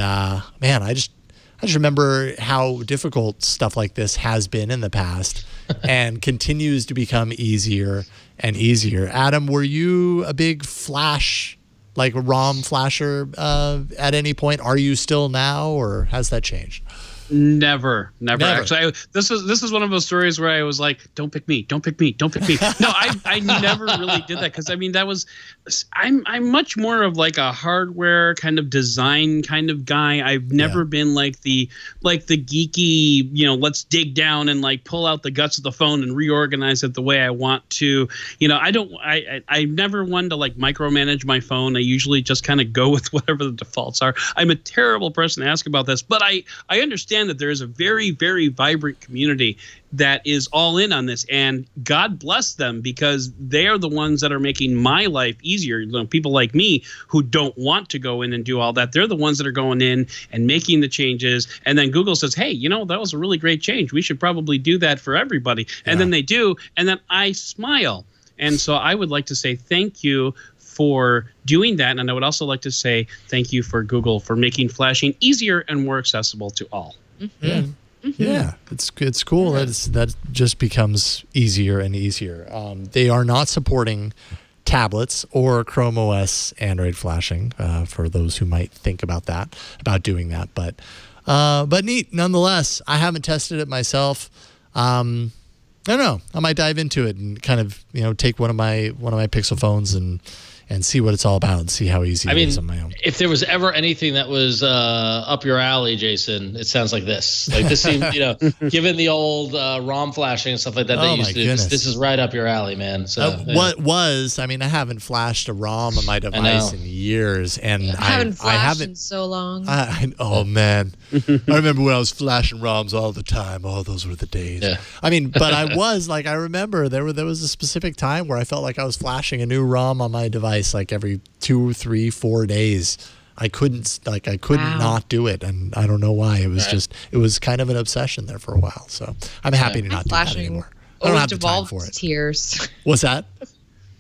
man, I just remember how difficult stuff like this has been in the past and continues to become easier and easier. Adam, were you a big Flash, like a ROM flasher at any point? Are you still now, or has that changed? Never. Actually, this is one of those stories where I was like, "Don't pick me, don't pick me, don't pick me." No, I never really did that, because I'm much more of like a hardware kind of design kind of guy. I've never been like the geeky, let's dig down and like pull out the guts of the phone and reorganize it the way I want to. I never wanted to like micromanage my phone. I usually just kind of go with whatever the defaults are. I'm a terrible person to ask about this, but I understand that there is a very, very vibrant community that is all in on this, and God bless them, because they are the ones that are making my life easier. People like me who don't want to go in and do all that, they're the ones that are going in and making the changes, and then Google says, hey, that was a really great change, we should probably do that for everybody. And then they do, and then I smile. And so I would like to say thank you for doing that, and I would also like to say thank you for Google for making flashing easier and more accessible to all. Mm-hmm. Yeah, it's cool that just becomes easier and easier. They are not supporting tablets or Chrome OS Android flashing for those who might think about doing that. But neat nonetheless. I haven't tested it myself. I don't know. I might dive into it and kind of take one of my Pixel phones and see what it's all about and see how easy it is on my own. If there was ever anything that was up your alley, Jason, it sounds like this. Like this seems, given the old ROM flashing and stuff like that they used to do, this is right up your alley, man. So I haven't flashed a ROM on my device in years, and I haven't in so long. Oh man, I remember when I was flashing ROMs all the time. Oh, those were the days. Yeah. But I remember there was a specific time where I felt like I was flashing a new ROM on my device like every 2, 3, 4 days. I couldn't not do it, and I don't know why. It was it was kind of an obsession there for a while. So I'm happy to not do that anymore. I don't have the time for it. Tears. What's that?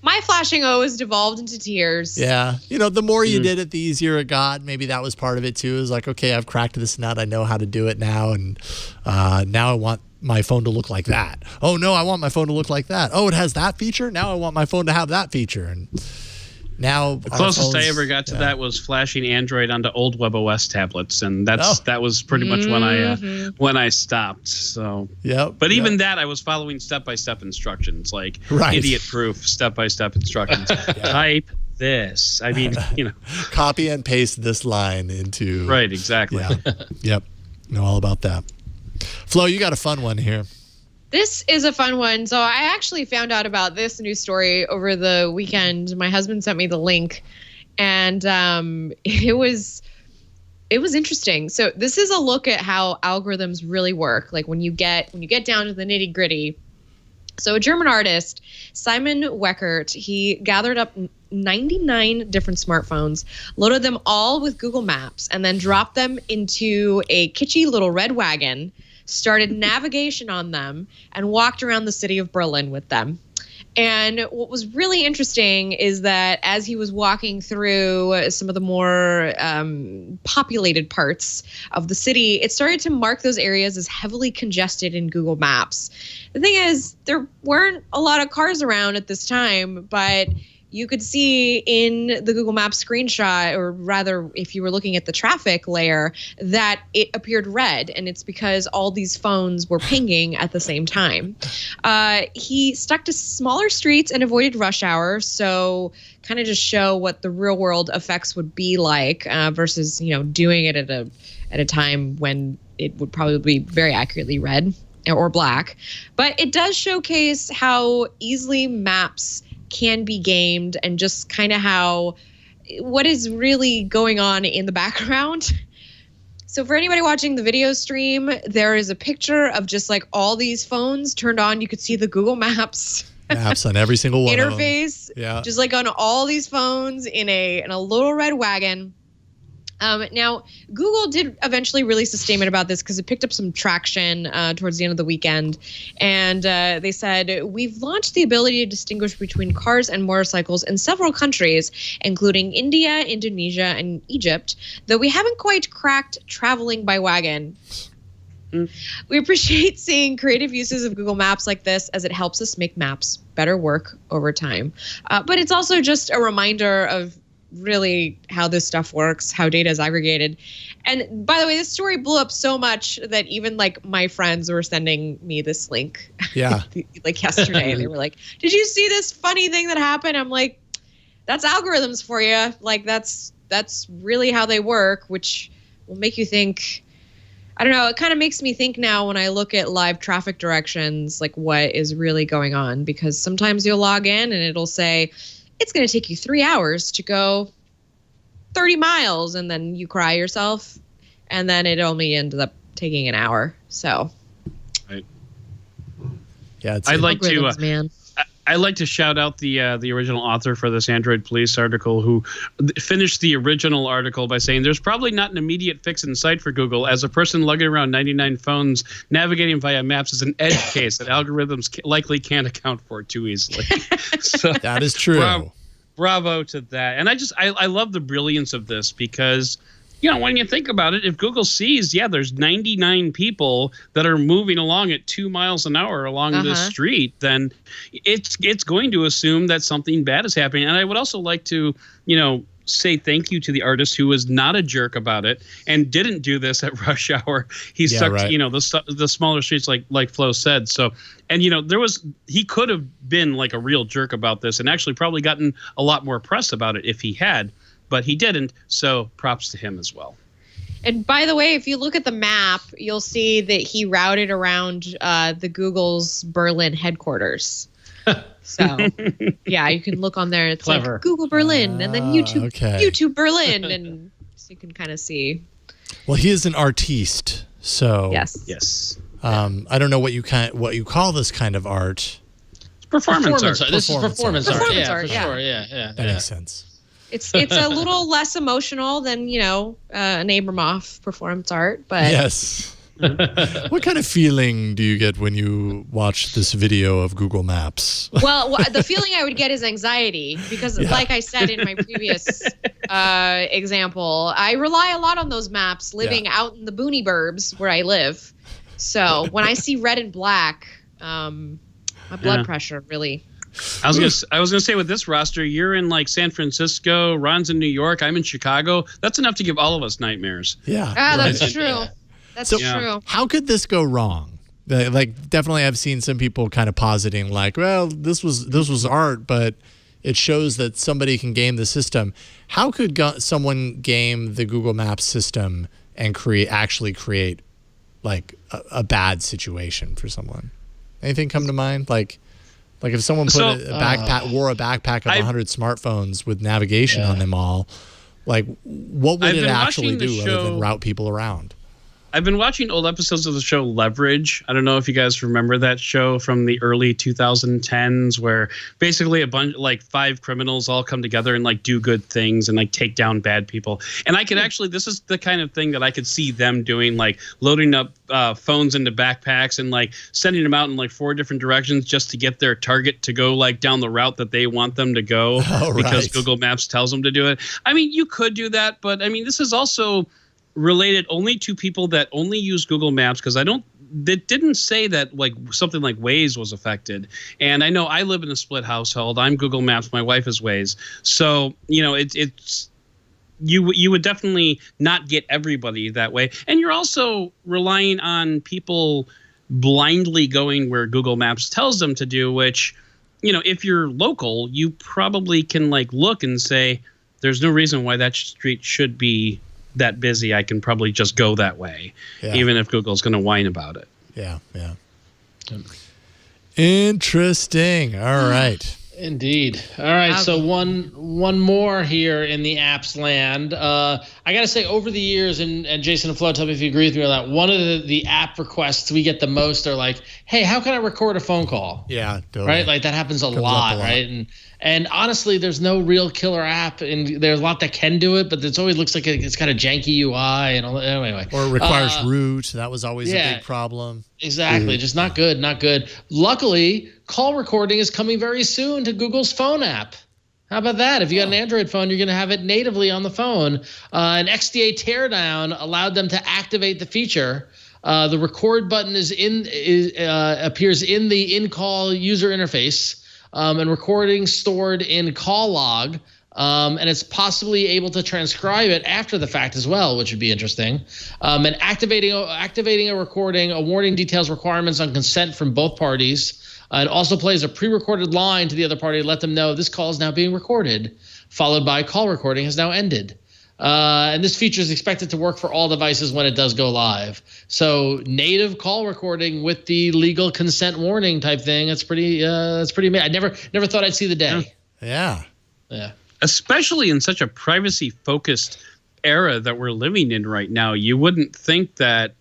My flashing always devolved into tears. Yeah. The more you did it, the easier it got. Maybe that was part of it too. It was like, okay, I've cracked this nut. I know how to do it now, and now I want my phone to look like that. Oh no, I want my phone to look like that. Oh, it has that feature. Now I want my phone to have that feature. And now the closest I ever got to that was flashing Android onto old WebOS tablets, and that was pretty much when I stopped. So but even that I was following step-by-step instructions, like idiot-proof step-by-step instructions. Type this. Copy and paste this line into right. Exactly. Yeah. Yep. Know all about that. Flo, you got a fun one here. This is a fun one. So I actually found out about this news story over the weekend. My husband sent me the link, and it was it was interesting. So this is a look at how algorithms really work. Like when you get down to the nitty gritty. So a German artist, Simon Weckert, he gathered up 99 different smartphones, loaded them all with Google Maps, and then dropped them into a kitschy little red wagon, started navigation on them, and walked around the city of Berlin with them. And what was really interesting is that as he was walking through some of the more populated parts of the city, it started to mark those areas as heavily congested in Google Maps. The thing is, there weren't a lot of cars around at this time, but you could see in the Google Maps screenshot, or rather, if you were looking at the traffic layer, that it appeared red, and it's because all these phones were pinging at the same time. He stuck to smaller streets and avoided rush hour, so kind of just show what the real world effects would be like versus, doing it at a time when it would probably be very accurately red or black. But it does showcase how easily maps can be gamed, and just kind of what is really going on in the background. So for anybody watching the video stream, there is a picture of just like all these phones turned on. You could see the Google Maps on every single one interface, of them. Yeah, just like on all these phones in a little red wagon. Now, Google did eventually release a statement about this because it picked up some traction towards the end of the weekend. And they said, we've launched the ability to distinguish between cars and motorcycles in several countries, including India, Indonesia, and Egypt, though we haven't quite cracked traveling by wagon. We appreciate seeing creative uses of Google Maps like this, as it helps us make maps better work over time. But it's also just a reminder of really how this stuff works, how data is aggregated. And by the way, this story blew up so much that even like my friends were sending me this link like yesterday. They were like, did you see this funny thing that happened? I'm like, that's algorithms for you. Like that's really how they work, which will make you think. I don't know. It kind of makes me think now when I look at live traffic directions, like what is really going on, because sometimes you'll log in and it'll say, it's going to take you 3 hours to go 30 miles, and then you cry yourself, and then it only ended up taking an hour. So, right. Yeah, I'd like to shout out the original author for this Android Police article, who finished the original article by saying, there's probably not an immediate fix in sight for Google, as a person lugging around 99 phones navigating via maps is an edge case that algorithms likely can't account for too easily. So, that is true. Bravo to that. And I love the brilliance of this, because when you think about it, if Google sees, there's 99 people that are moving along at 2 miles an hour along this street, then it's going to assume that something bad is happening. And I would also like to, say thank you to the artist who was not a jerk about it and didn't do this at rush hour. He stuck to, the smaller streets, like Flo said. So, and he could have been like a real jerk about this and actually probably gotten a lot more press about it if he had. But he didn't, so props to him as well. And by the way, if you look at the map, you'll see that he routed around the Google's Berlin headquarters. So, you can look on there. It's clever. Like Google Berlin, and then YouTube Berlin, and so you can kind of see. Well, he is an artiste, so yes. I don't know what you call this kind of art. It's performance art. This is performance art. Performance Yeah, art, for sure. Yeah. That makes sense. It's a little less emotional than an Abramoff performance art, but yes. What kind of feeling do you get when you watch this video of Google Maps? Well, the feeling I would get is anxiety, because like I said in my previous example, I rely a lot on those maps living out in the boony burbs where I live. So when I see red and black, my blood pressure really. I was gonna say, with this roster, you're in like San Francisco, Ron's in New York, I'm in Chicago. That's enough to give all of us nightmares. Yeah. That's true. Yeah. That's true. How could this go wrong? Like, definitely I've seen some people kind of positing like, well, this was art, but it shows that somebody can game the system. How could someone game the Google Maps system and actually create like a bad situation for someone? Anything come to mind? Like if someone wore a backpack of 100 smartphones with navigation on them all, Like, what would I've it been actually watching the do other than show- route people around? I've been watching old episodes of the show Leverage. I don't know if you guys remember that show from the early 2010s, where basically a bunch, like 5 criminals all come together and like do good things and like take down bad people. And I could actually, this is the kind of thing that I could see them doing, like loading up phones into backpacks and like sending them out in like 4 different directions just to get their target to go like down the route that they want them to go because Google Maps tells them to do it. I mean, you could do that, but I mean, this is also related only to people that only use Google Maps, because it didn't say that like something like Waze was affected. And I know I live in a split household. I'm Google Maps. My wife is Waze. So, you know, it's you would definitely not get everybody that way. And you're also relying on people blindly going where Google Maps tells them to do, which, you know, if you're local, you probably can like look and say, there's no reason why that street should be that busy. I can probably just go that way, even if Google's going to whine about it. Yeah. Interesting. All right. Indeed. All right. So one more here in the apps land. I got to say, over the years, and Jason and Flo, tell me if you agree with me on that, one of the app requests we get the most are like, hey, how can I record a phone call? Yeah. Totally. Right? Like that happens a lot, right? And honestly, there's no real killer app, and there's a lot that can do it, but it always looks like it's got a janky UI and all that. Anyway. Or it requires root. That was always a big problem. Exactly. Just not good. Luckily, call recording is coming very soon to Google's phone app. How about that? If you got an Android phone, you're going to have it natively on the phone. An XDA teardown allowed them to activate the feature. The record button appears in the in-call user interface, and recording stored in call log. And it's possibly able to transcribe it after the fact as well, which would be interesting. And activating a recording, a warning details requirements on consent from both parties. It also plays a pre-recorded line to the other party to let them know this call is now being recorded, followed by call recording has now ended. And this feature is expected to work for all devices when it does go live. So native call recording with the legal consent warning type thing. That's pretty amazing. I never thought I'd see the day. Yeah. Especially in such a privacy-focused era that we're living in right now, you wouldn't think that,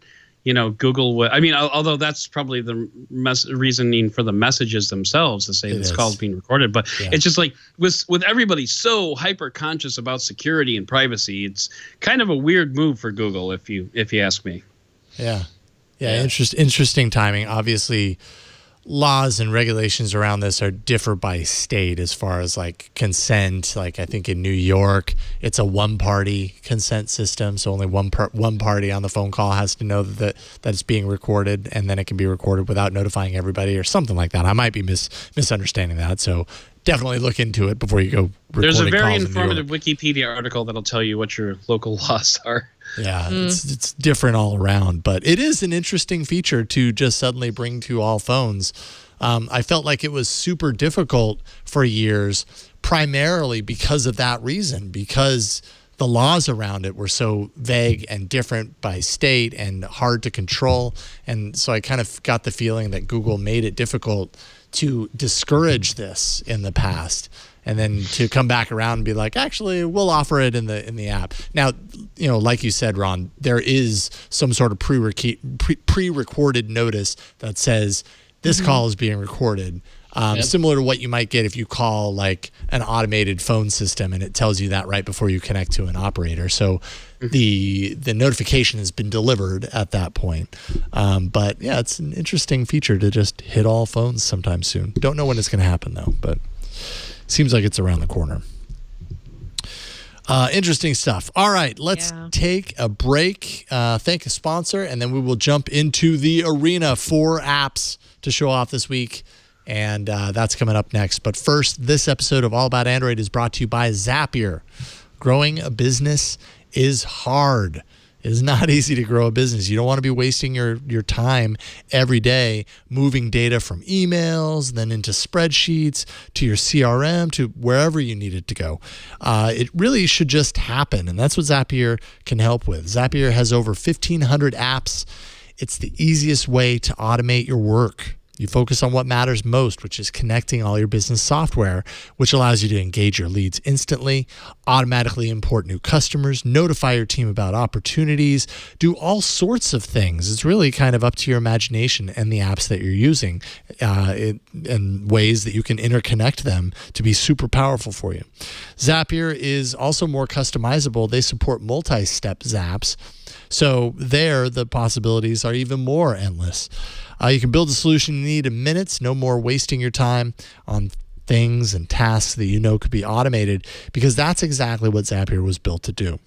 you know, Google would. I mean, although that's probably the reasoning for the messages themselves to say this call is being recorded, but it's just like with everybody so hyper conscious about security and privacy, it's kind of a weird move for Google, if you ask me. Yeah. Interesting timing. Obviously, laws and regulations around this differ by state as far as like consent. Like I think in New York, it's a one-party consent system, so only one party on the phone call has to know that it's being recorded, and then it can be recorded without notifying everybody or something like that. I might be misunderstanding that, so definitely look into it before you go recording. There's a very calls informative Wikipedia article that'll tell you what your local laws are. Yeah, it's different all around, but it is an interesting feature to just suddenly bring to all phones. I felt like it was super difficult for years, primarily because of that reason, because the laws around it were so vague and different by state and hard to control. And so I kind of got the feeling that Google made it difficult to discourage this in the past, and then to come back around and be like, actually, we'll offer it in the app. Now, you know, like you said, Ron, there is some sort of pre-recorded notice that says this call is being recorded. Similar to what you might get if you call like an automated phone system and it tells you that right before you connect to an operator. So the notification has been delivered at that point. But yeah, it's an interesting feature to just hit all phones sometime soon. Don't know when it's going to happen though, but seems like it's around the corner. Interesting stuff. All right, let's take a break, thank a sponsor, and then we will jump into the arena. 4 apps to show off this week, and that's coming up next. But first, this episode of All About Android is brought to you by Zapier. Growing a business is hard. It is not easy to grow a business. You don't want to be wasting your time every day moving data from emails, then into spreadsheets, to your CRM, to wherever you need it to go. It really should just happen, and that's what Zapier can help with. Zapier has over 1,500 apps. It's the easiest way to automate your work. You focus on what matters most, which is connecting all your business software, which allows you to engage your leads instantly, automatically import new customers, notify your team about opportunities, do all sorts of things. It's really kind of up to your imagination and the apps that you're using and ways that you can interconnect them to be super powerful for you. Zapier is also more customizable. They support multi-step zaps. So there, the possibilities are even more endless. You can build a solution you need in minutes, no more wasting your time on things and tasks that you know could be automated, because that's exactly what Zapier was built to do.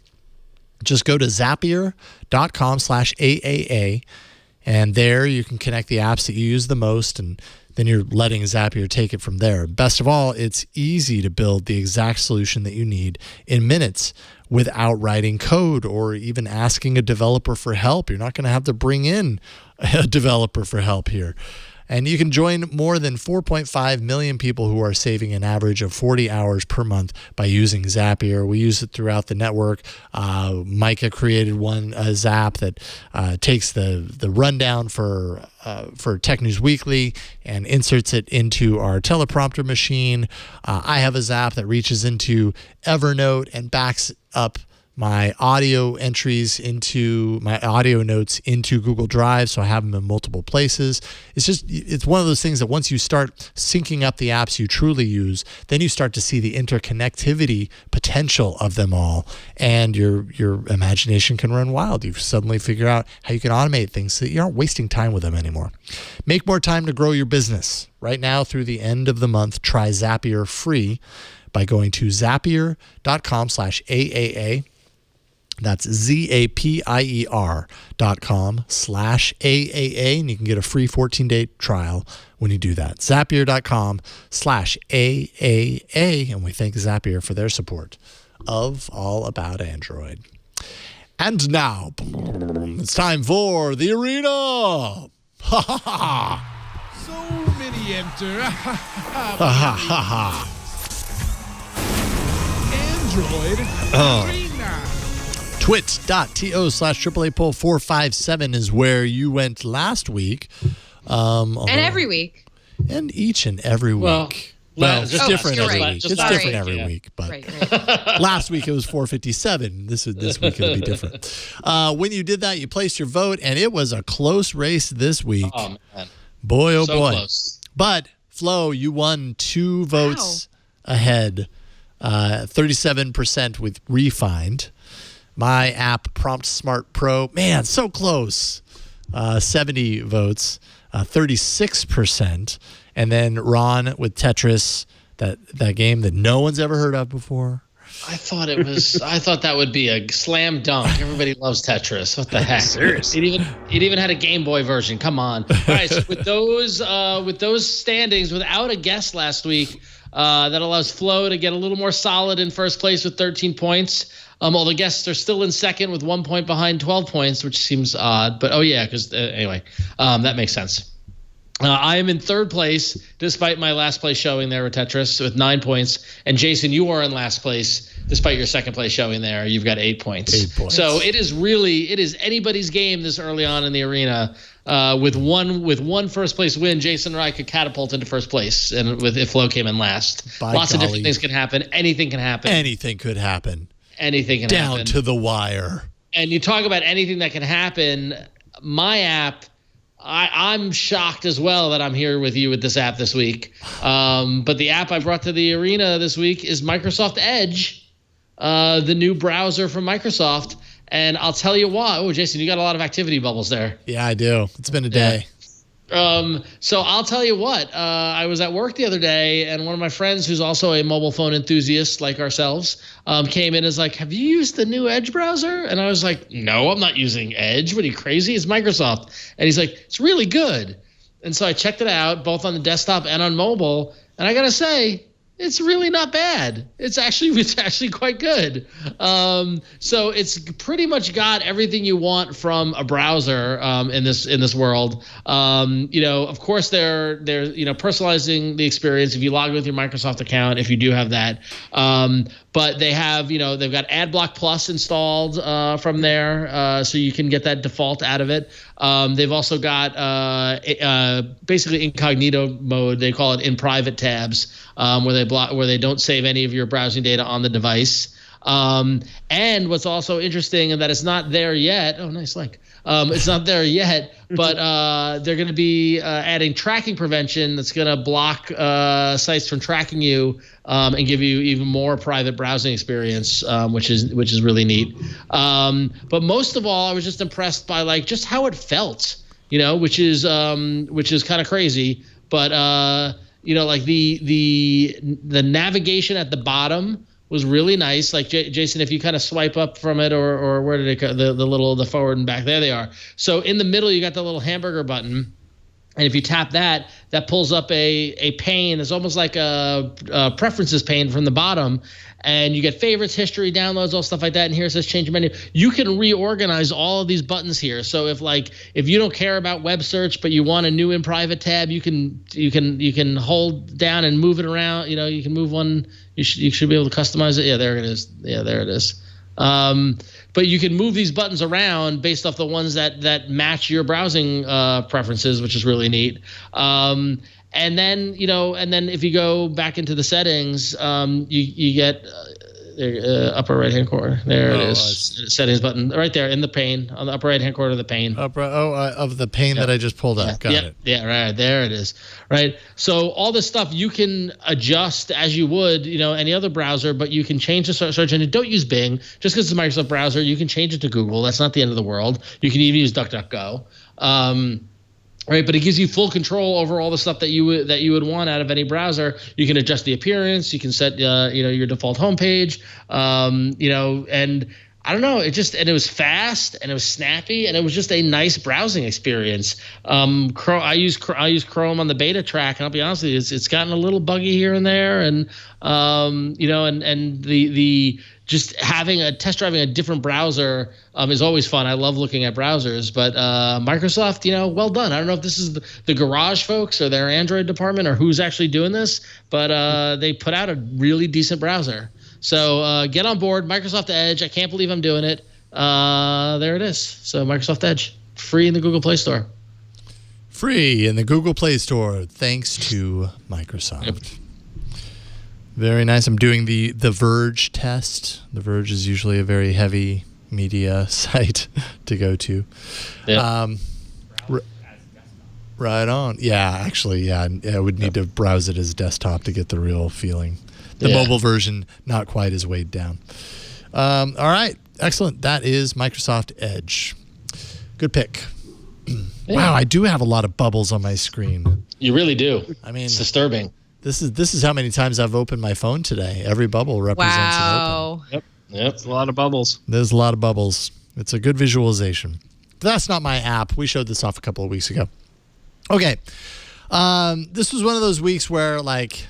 Just go to zapier.com/AAA, and there you can connect the apps that you use the most, and then you're letting Zapier take it from there. Best of all, it's easy to build the exact solution that you need in minutes without writing code or even asking a developer for help. You're not going to have to bring in a developer for help here. And you can join more than 4.5 million people who are saving an average of 40 hours per month by using Zapier. We use it throughout the network. Micah created one Zap that takes the rundown for Tech News Weekly and inserts it into our teleprompter machine. I have a Zap that reaches into Evernote and backs up my audio entries into my audio notes into Google Drive, so I have them in multiple places. It's one of those things that once you start syncing up the apps you truly use, then you start to see the interconnectivity potential of them all, and your imagination can run wild. You suddenly figure out how you can automate things so that you aren't wasting time with them anymore. Make more time to grow your business. Right now, through the end of the month, try Zapier free by going to zapier.com/AAA. That's zapier.com/AAA, and you can get a free 14-day trial when you do that. Zapier.com/AAA, and we thank Zapier for their support of All About Android. And now, it's time for the arena. Ha ha ha. So many enter. Ha ha ha ha. Android arena. Twit.to/AAA poll 457 is where you went last week. And every week. And each and every week. Well, it's different every week. It's different every week. But right. last week it was 457. This week it'll be different. When you did that, you placed your vote, and it was a close race this week. Oh, man. Boy, oh, So boy. close. But, Flo, you won 2 votes ahead, 37% with Refined. My app, Prompt Smart Pro, man, so close. 70 votes, 36%. And then Ron with Tetris, that game that no one's ever heard of before. I thought that would be a slam dunk. Everybody loves Tetris. What the heck? Seriously. It even had a Game Boy version. Come on. All right. So with those standings, without a guest last week, that allows Flo to get a little more solid in first place with 13 points. All the guests are still in second with 1 point behind 12 points, which seems odd. But anyway, that makes sense. I am in third place, despite my last place showing there with Tetris with 9 points. And Jason, you are in last place, despite your second place showing there. You've got 8 points. 8 points. So it is anybody's game this early on in the arena. With one first place win, Jason and I could catapult into first place, and if Flo came in last. Lots of different things can happen. Anything can happen. Anything could happen. Anything can Down happen. to the wire. And you talk about anything that can happen. My app, I'm shocked as well that I'm here with you with this app this week. But the app I brought to the arena this week is Microsoft Edge, the new browser from Microsoft. And I'll tell you why. Oh, Jason, you got a lot of activity bubbles there. Yeah, I do. It's been a day. So I'll tell you what. I was at work the other day, and one of my friends, who's also a mobile phone enthusiast like ourselves, came in and is like, "Have you used the new Edge browser?" And I was like, "No, I'm not using Edge. What are you, crazy? It's Microsoft." And he's like, "It's really good." And so I checked it out, both on the desktop and on mobile, and I gotta say, it's really not bad. It's actually quite good. So it's pretty much got everything you want from a browser in this world. Of course they're personalizing the experience if you log in with your Microsoft account, if you do have that. But they have, they've got AdBlock Plus installed from there, so you can get that default out of it. They've also got basically incognito mode. They call it in private tabs, where they don't save any of your browsing data on the device. And what's also interesting is that it's not there yet. Oh, nice link. It's not there yet, but they're going to be adding tracking prevention that's going to block sites from tracking you and give you even more private browsing experience, which is really neat. But most of all, I was just impressed by like just how it felt, which is kind of crazy. But like the navigation at the bottom was really nice. Like Jason, if you kind of swipe up from it, or where did it go? The forward and back, there they are. So in the middle, you got the little hamburger button, and if you tap that pulls up a pane. It's almost like a preferences pane from the bottom, and you get favorites, history, downloads, all stuff like that. And here it says change menu. You can reorganize all of these buttons here. So if you don't care about web search, but you want a new in private tab, you can hold down and move it around. You can move one. You should be able to customize it. Yeah, there it is. Yeah, there it is. But you can move these buttons around based off the ones that match your browsing preferences, which is really neat. And then if you go back into the settings, you get upper right hand corner. There it is. Settings button right there in the pane, on the upper right hand corner of the pane. Of the pane that I just pulled up. Got it. Yeah, right there it is. Right. So all this stuff you can adjust as you would, any other browser, but you can change the search engine. Don't use Bing just because it's a Microsoft browser. You can change it to Google. That's not the end of the world. You can even use DuckDuckGo. Right, but it gives you full control over all the stuff that you would want out of any browser. You can adjust the appearance. You can set your default homepage. And I don't know. It was fast and it was snappy and it was just a nice browsing experience. I use Chrome on the beta track, and I'll be honest with you, it's gotten a little buggy here and there, and the just test driving a different browser is always fun. I love looking at browsers, but Microsoft, well done. I don't know if this is the Garage folks or their Android department or who's actually doing this, but they put out a really decent browser. So get on board, Microsoft Edge. I can't believe I'm doing it. There it is. So Microsoft Edge, free in the Google Play Store. Free in the Google Play Store, thanks to Microsoft. Yep. Very nice. I'm doing the Verge test. The Verge is usually a very heavy media site to go to. Yep. Right on. Yeah, actually, yeah. I would need to browse it as desktop to get the real feeling. The mobile version, not quite as weighed down. All right. Excellent. That is Microsoft Edge. Good pick. Yeah. Wow, I do have a lot of bubbles on my screen. You really do. I mean, it's disturbing. This is how many times I've opened my phone today. Every bubble represents an open. Yep. It's a lot of bubbles. There's a lot of bubbles. It's a good visualization. But that's not my app. We showed this off a couple of weeks ago. Okay. This was one of those weeks where, like,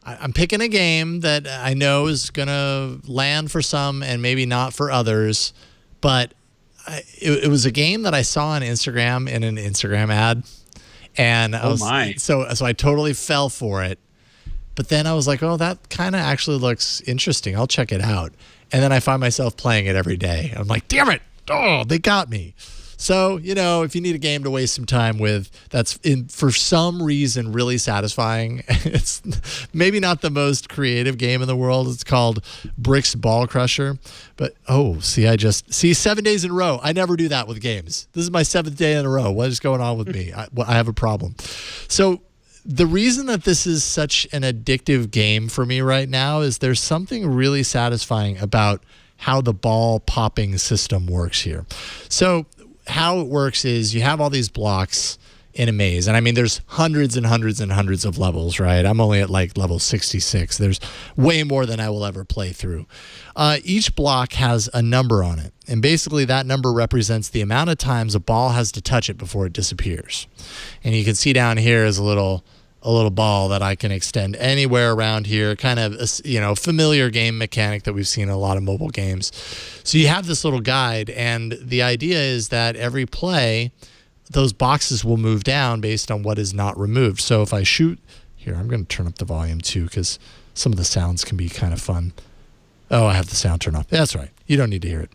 I'm picking a game that I know is going to land for some and maybe not for others. But it was a game that I saw on Instagram in an Instagram ad. And so I totally fell for it. But then I was like, oh, that kind of actually looks interesting. I'll check it out. And then I find myself playing it every day. I'm like, damn it. Oh, they got me. So, if you need a game to waste some time with, that's for some reason really satisfying. It's maybe not the most creative game in the world. It's called Bricks Ball Crusher. But, 7 days in a row. I never do that with games. This is my 7th day in a row. What is going on with me? I have a problem. So the reason that this is such an addictive game for me right now is there's something really satisfying about how the ball popping system works here. So how it works is you have all these blocks in a maze. And I mean, there's hundreds and hundreds and hundreds of levels, right? I'm only at like level 66. There's way more than I will ever play through. Each block has a number on it. And basically that number represents the amount of times a ball has to touch it before it disappears. And you can see down here is a little ball that I can extend anywhere around here, kind of a familiar game mechanic that we've seen in a lot of mobile games. So you have this little guide, and the idea is that every play, those boxes will move down based on what is not removed. So if I shoot here, I'm going to turn up the volume too, because some of the sounds can be kind of fun. Oh, I have the sound turned off. That's right. You don't need to hear it.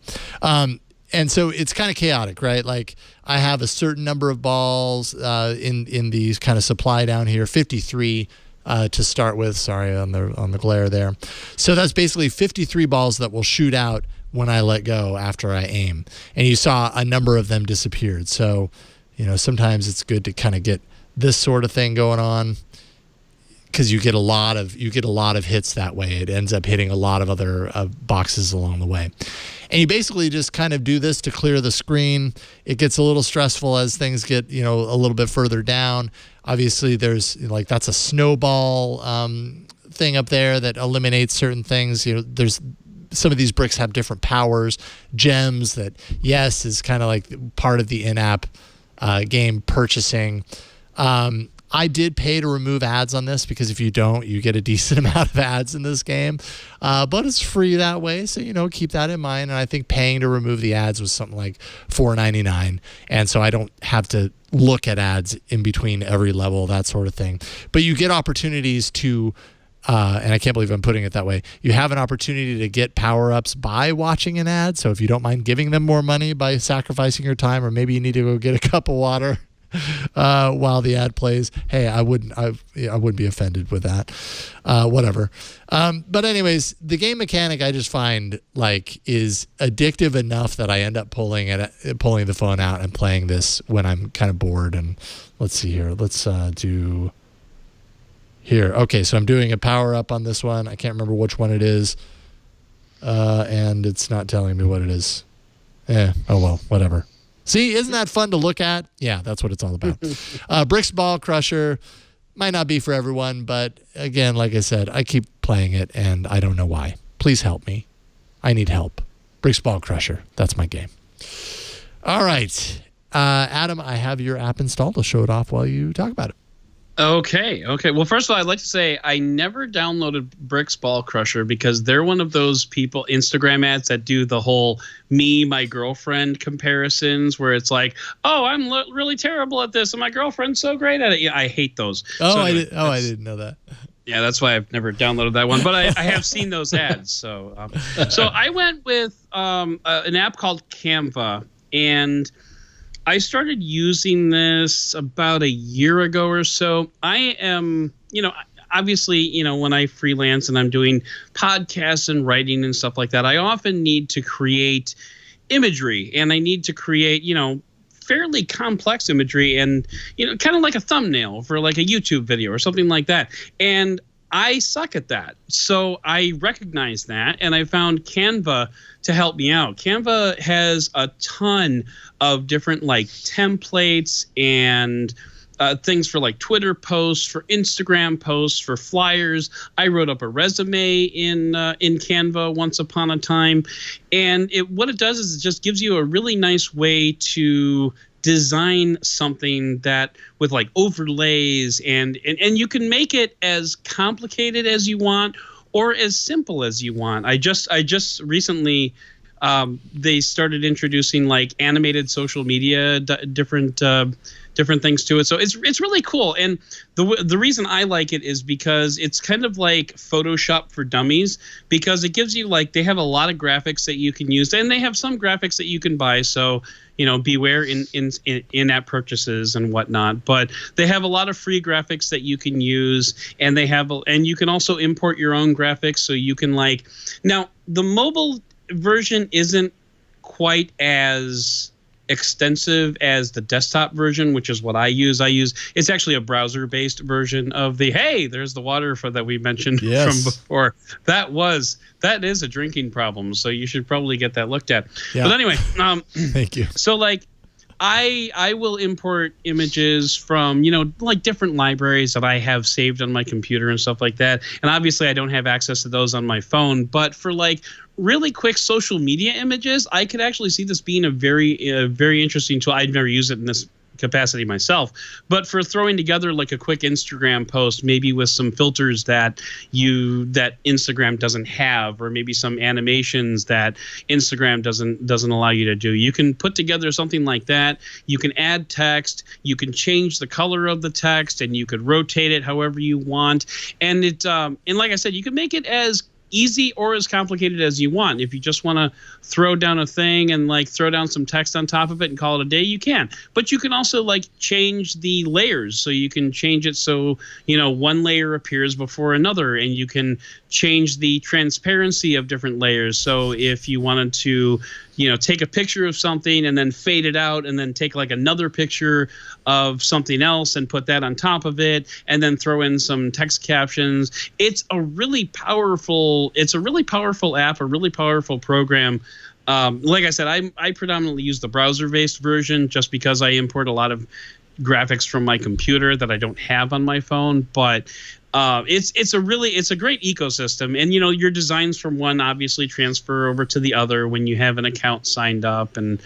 And so it's kind of chaotic, right? Like I have a certain number of balls in these kind of supply down here, 53 to start with. Sorry on the glare there. So that's basically 53 balls that will shoot out when I let go after I aim. And you saw a number of them disappeared. So, sometimes it's good to kind of get this sort of thing going on, because you get a lot of hits that way. It ends up hitting a lot of other boxes along the way. And you basically just kind of do this to clear the screen. It gets a little stressful as things get, a little bit further down. Obviously, there's that's a snowball thing up there that eliminates certain things. There's some of these bricks have different powers, gems that, yes, is kind of like part of the in-app game purchasing. I did pay to remove ads on this, because if you don't, you get a decent amount of ads in this game. But it's free that way, so, keep that in mind. And I think paying to remove the ads was something like $4.99. And so I don't have to look at ads in between every level, that sort of thing. But you get opportunities to, and I can't believe I'm putting it that way, you have an opportunity to get power-ups by watching an ad. So if you don't mind giving them more money by sacrificing your time, or maybe you need to go get a cup of water while the ad plays, hey, I wouldn't be offended with that. Whatever. But anyways, the game mechanic I just find is addictive enough that I end up pulling the phone out and playing this when I'm kind of bored. And let's see here. Let's do here. Okay, so I'm doing a power up on this one. I can't remember which one it is, and it's not telling me what it is. Oh well, whatever. See, isn't that fun to look at? Yeah, that's what it's all about. Bricks Ball Crusher might not be for everyone, but again, like I said, I keep playing it, and I don't know why. Please help me. I need help. Bricks Ball Crusher. That's my game. All right. Adam, I have your app installed. I'll show it off while you talk about it. Okay. Well, first of all, I'd like to say I never downloaded Bricks Ball Crusher because they're one of those people, Instagram ads that do the whole my girlfriend comparisons, where it's like, oh, I'm really terrible at this, and my girlfriend's so great at it. Yeah, I hate those. I didn't know that. Yeah, that's why I've never downloaded that one, but I have seen those ads. So I went with an app called Canva, and I started using this about a year ago or so. I am, obviously, when I freelance and I'm doing podcasts and writing and stuff like that, I often need to create imagery, and I need to create, fairly complex imagery, and, kind of like a thumbnail for like a YouTube video or something like that. And I suck at that. So I recognized that, and I found Canva to help me out. Canva has a ton of different templates and things for Twitter posts, for Instagram posts, for flyers. I wrote up a resume in Canva once upon a time, and what it does is it just gives you a really nice way to design something that with overlays, and you can make it as complicated as you want or as simple as you want. I just recently they started introducing animated social media, different things to it. So it's really cool. And the reason I like it is because it's kind of like Photoshop for dummies, because it gives you they have a lot of graphics that you can use, and they have some graphics that you can buy. So, beware in-app purchases and whatnot. But they have a lot of free graphics that you can use, and and you can also import your own graphics. So you can now the mobile version isn't quite as extensive as the desktop version, which is what I use. It's actually a browser-based version of there's the water that we mentioned from before. That is a drinking problem, so you should probably get that looked at. Yeah. But anyway, thank you. So I will import images from, different libraries that I have saved on my computer and stuff like that. And obviously I don't have access to those on my phone, but for really quick social media images, I could actually see this being a very interesting tool. I'd never used it in this capacity myself, but for throwing together a quick Instagram post, maybe with some filters that Instagram doesn't have, or maybe some animations that Instagram doesn't allow you to do. You can put together something like that. You can add text, you can change the color of the text, and you could rotate it however you want. And and like I said, you can make it as easy or as complicated as you want. If you just want to throw down a thing and like throw down some text on top of it and call it a day, you can. But you can also like change the layers. So you can change it so, one layer appears before another, and you can change the transparency of different layers. So if you wanted to, take a picture of something and then fade it out and then take like another picture of something else and put that on top of it and then throw in some text captions. It's a really powerful app, a really powerful program. Like I said, I predominantly use the browser-based version just because I import a lot of graphics from my computer that I don't have on my phone. But it's a great ecosystem, and your designs from one obviously transfer over to the other when you have an account signed up and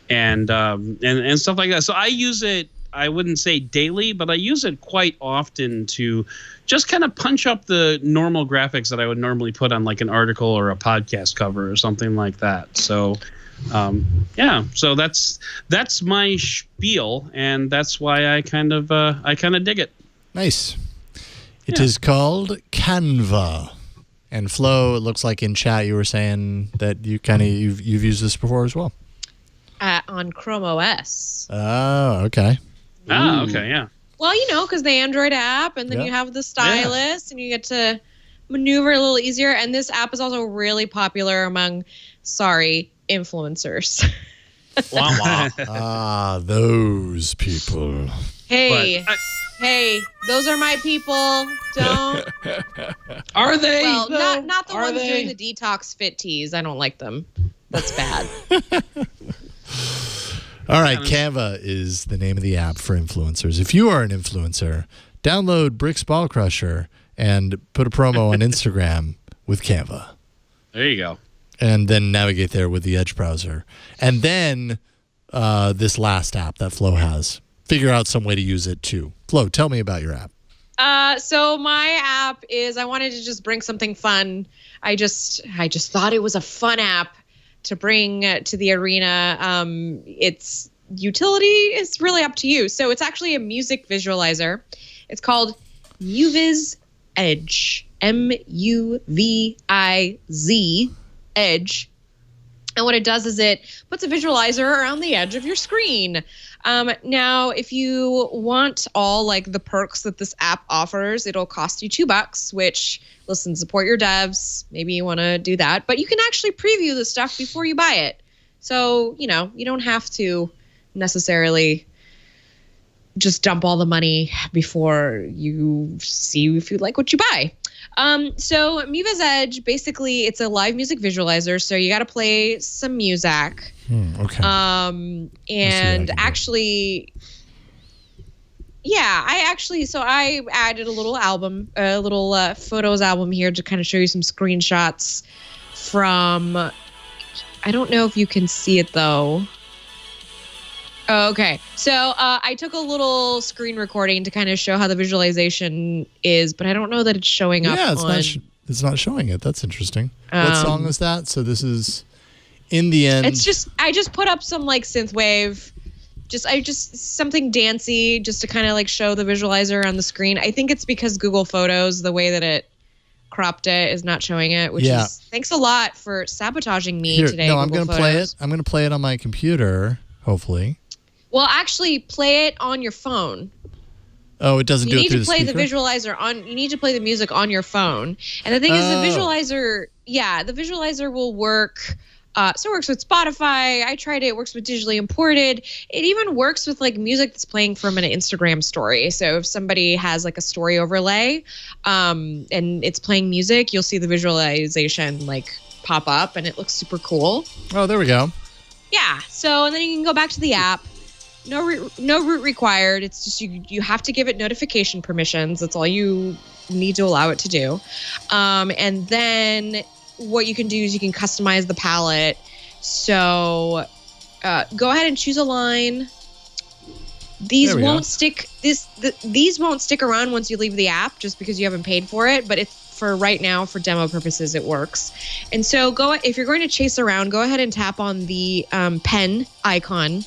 stuff like that. So I use it. I wouldn't say daily, but I use it quite often to just kind of punch up the normal graphics that I would normally put on like an article or a podcast cover or something like that. So, so that's my spiel, and that's why I kind of dig it. Nice. It is called Canva. And Flo, it looks like in chat you were saying that you've used this before as well. On Chrome OS. Oh, okay. Oh, okay, yeah. Well, because the Android app, and then you have the stylus, and you get to maneuver a little easier. And this app is also really popular among, influencers. Wow. Those people. Hey, those are my people. Don't. Are they? Well, not the ones doing the detox fit teas. I don't like them. That's bad. All right, Canva is the name of the app for influencers. If you are an influencer, download Brick's Ball Crusher and put a promo on Instagram with Canva. There you go. And then navigate there with the Edge browser. And then this last app that Flo has. Figure out some way to use it too. Flo, tell me about your app. So my app is, I wanted to just bring something fun. I just thought it was a fun app to bring to the arena. Its utility is really up to you. So it's actually a music visualizer. It's called Muviz Edge. Muviz Edge. And what it does is it puts a visualizer around the edge of your screen. Now, if you want all like the perks that this app offers, it'll cost you $2, which, listen, support your devs. Maybe you want to do that. But you can actually preview the stuff before you buy it. So, you don't have to necessarily just dump all the money before you see if you like what you buy. So Muviz Edge, basically, it's a live music visualizer. So you got to play some music. Okay. And actually, I added a little album, a little photos album here to kind of show you some screenshots from, I don't know if you can see it though. Oh, okay. So I took a little screen recording to kind of show how the visualization is, but I don't know that it's showing up. Yeah, it's not showing it. That's interesting. What song is that? So this is in the end. It's just, I just put up some like synthwave, just something dancey just to kind of like show the visualizer on the screen. I think it's because Google Photos, the way that it cropped it, is not showing it, which is, thanks a lot for sabotaging me today. No, I'm going to play it. I'm going to play it on my computer, hopefully. Well, actually, play it on your phone. Oh, it doesn't do it through the speaker? You need to play the visualizer on. You need to play the music on your phone. And the thing is, the visualizer will work. So it works with Spotify. I tried it. It works with digitally imported. It even works with like music that's playing from an Instagram story. So if somebody has like a story overlay, and it's playing music, you'll see the visualization like pop up, and it looks super cool. Oh, there we go. Yeah. So and then you can go back to the app. No root required. It's just you have to give it notification permissions. That's all you need to allow it to do. And then what you can do is you can customize the palette. So go ahead and choose a line. These won't stick. These won't stick around once you leave the app, just because you haven't paid for it. But for right now, for demo purposes, it works. And so if you're going to chase around, go ahead and tap on the pen icon.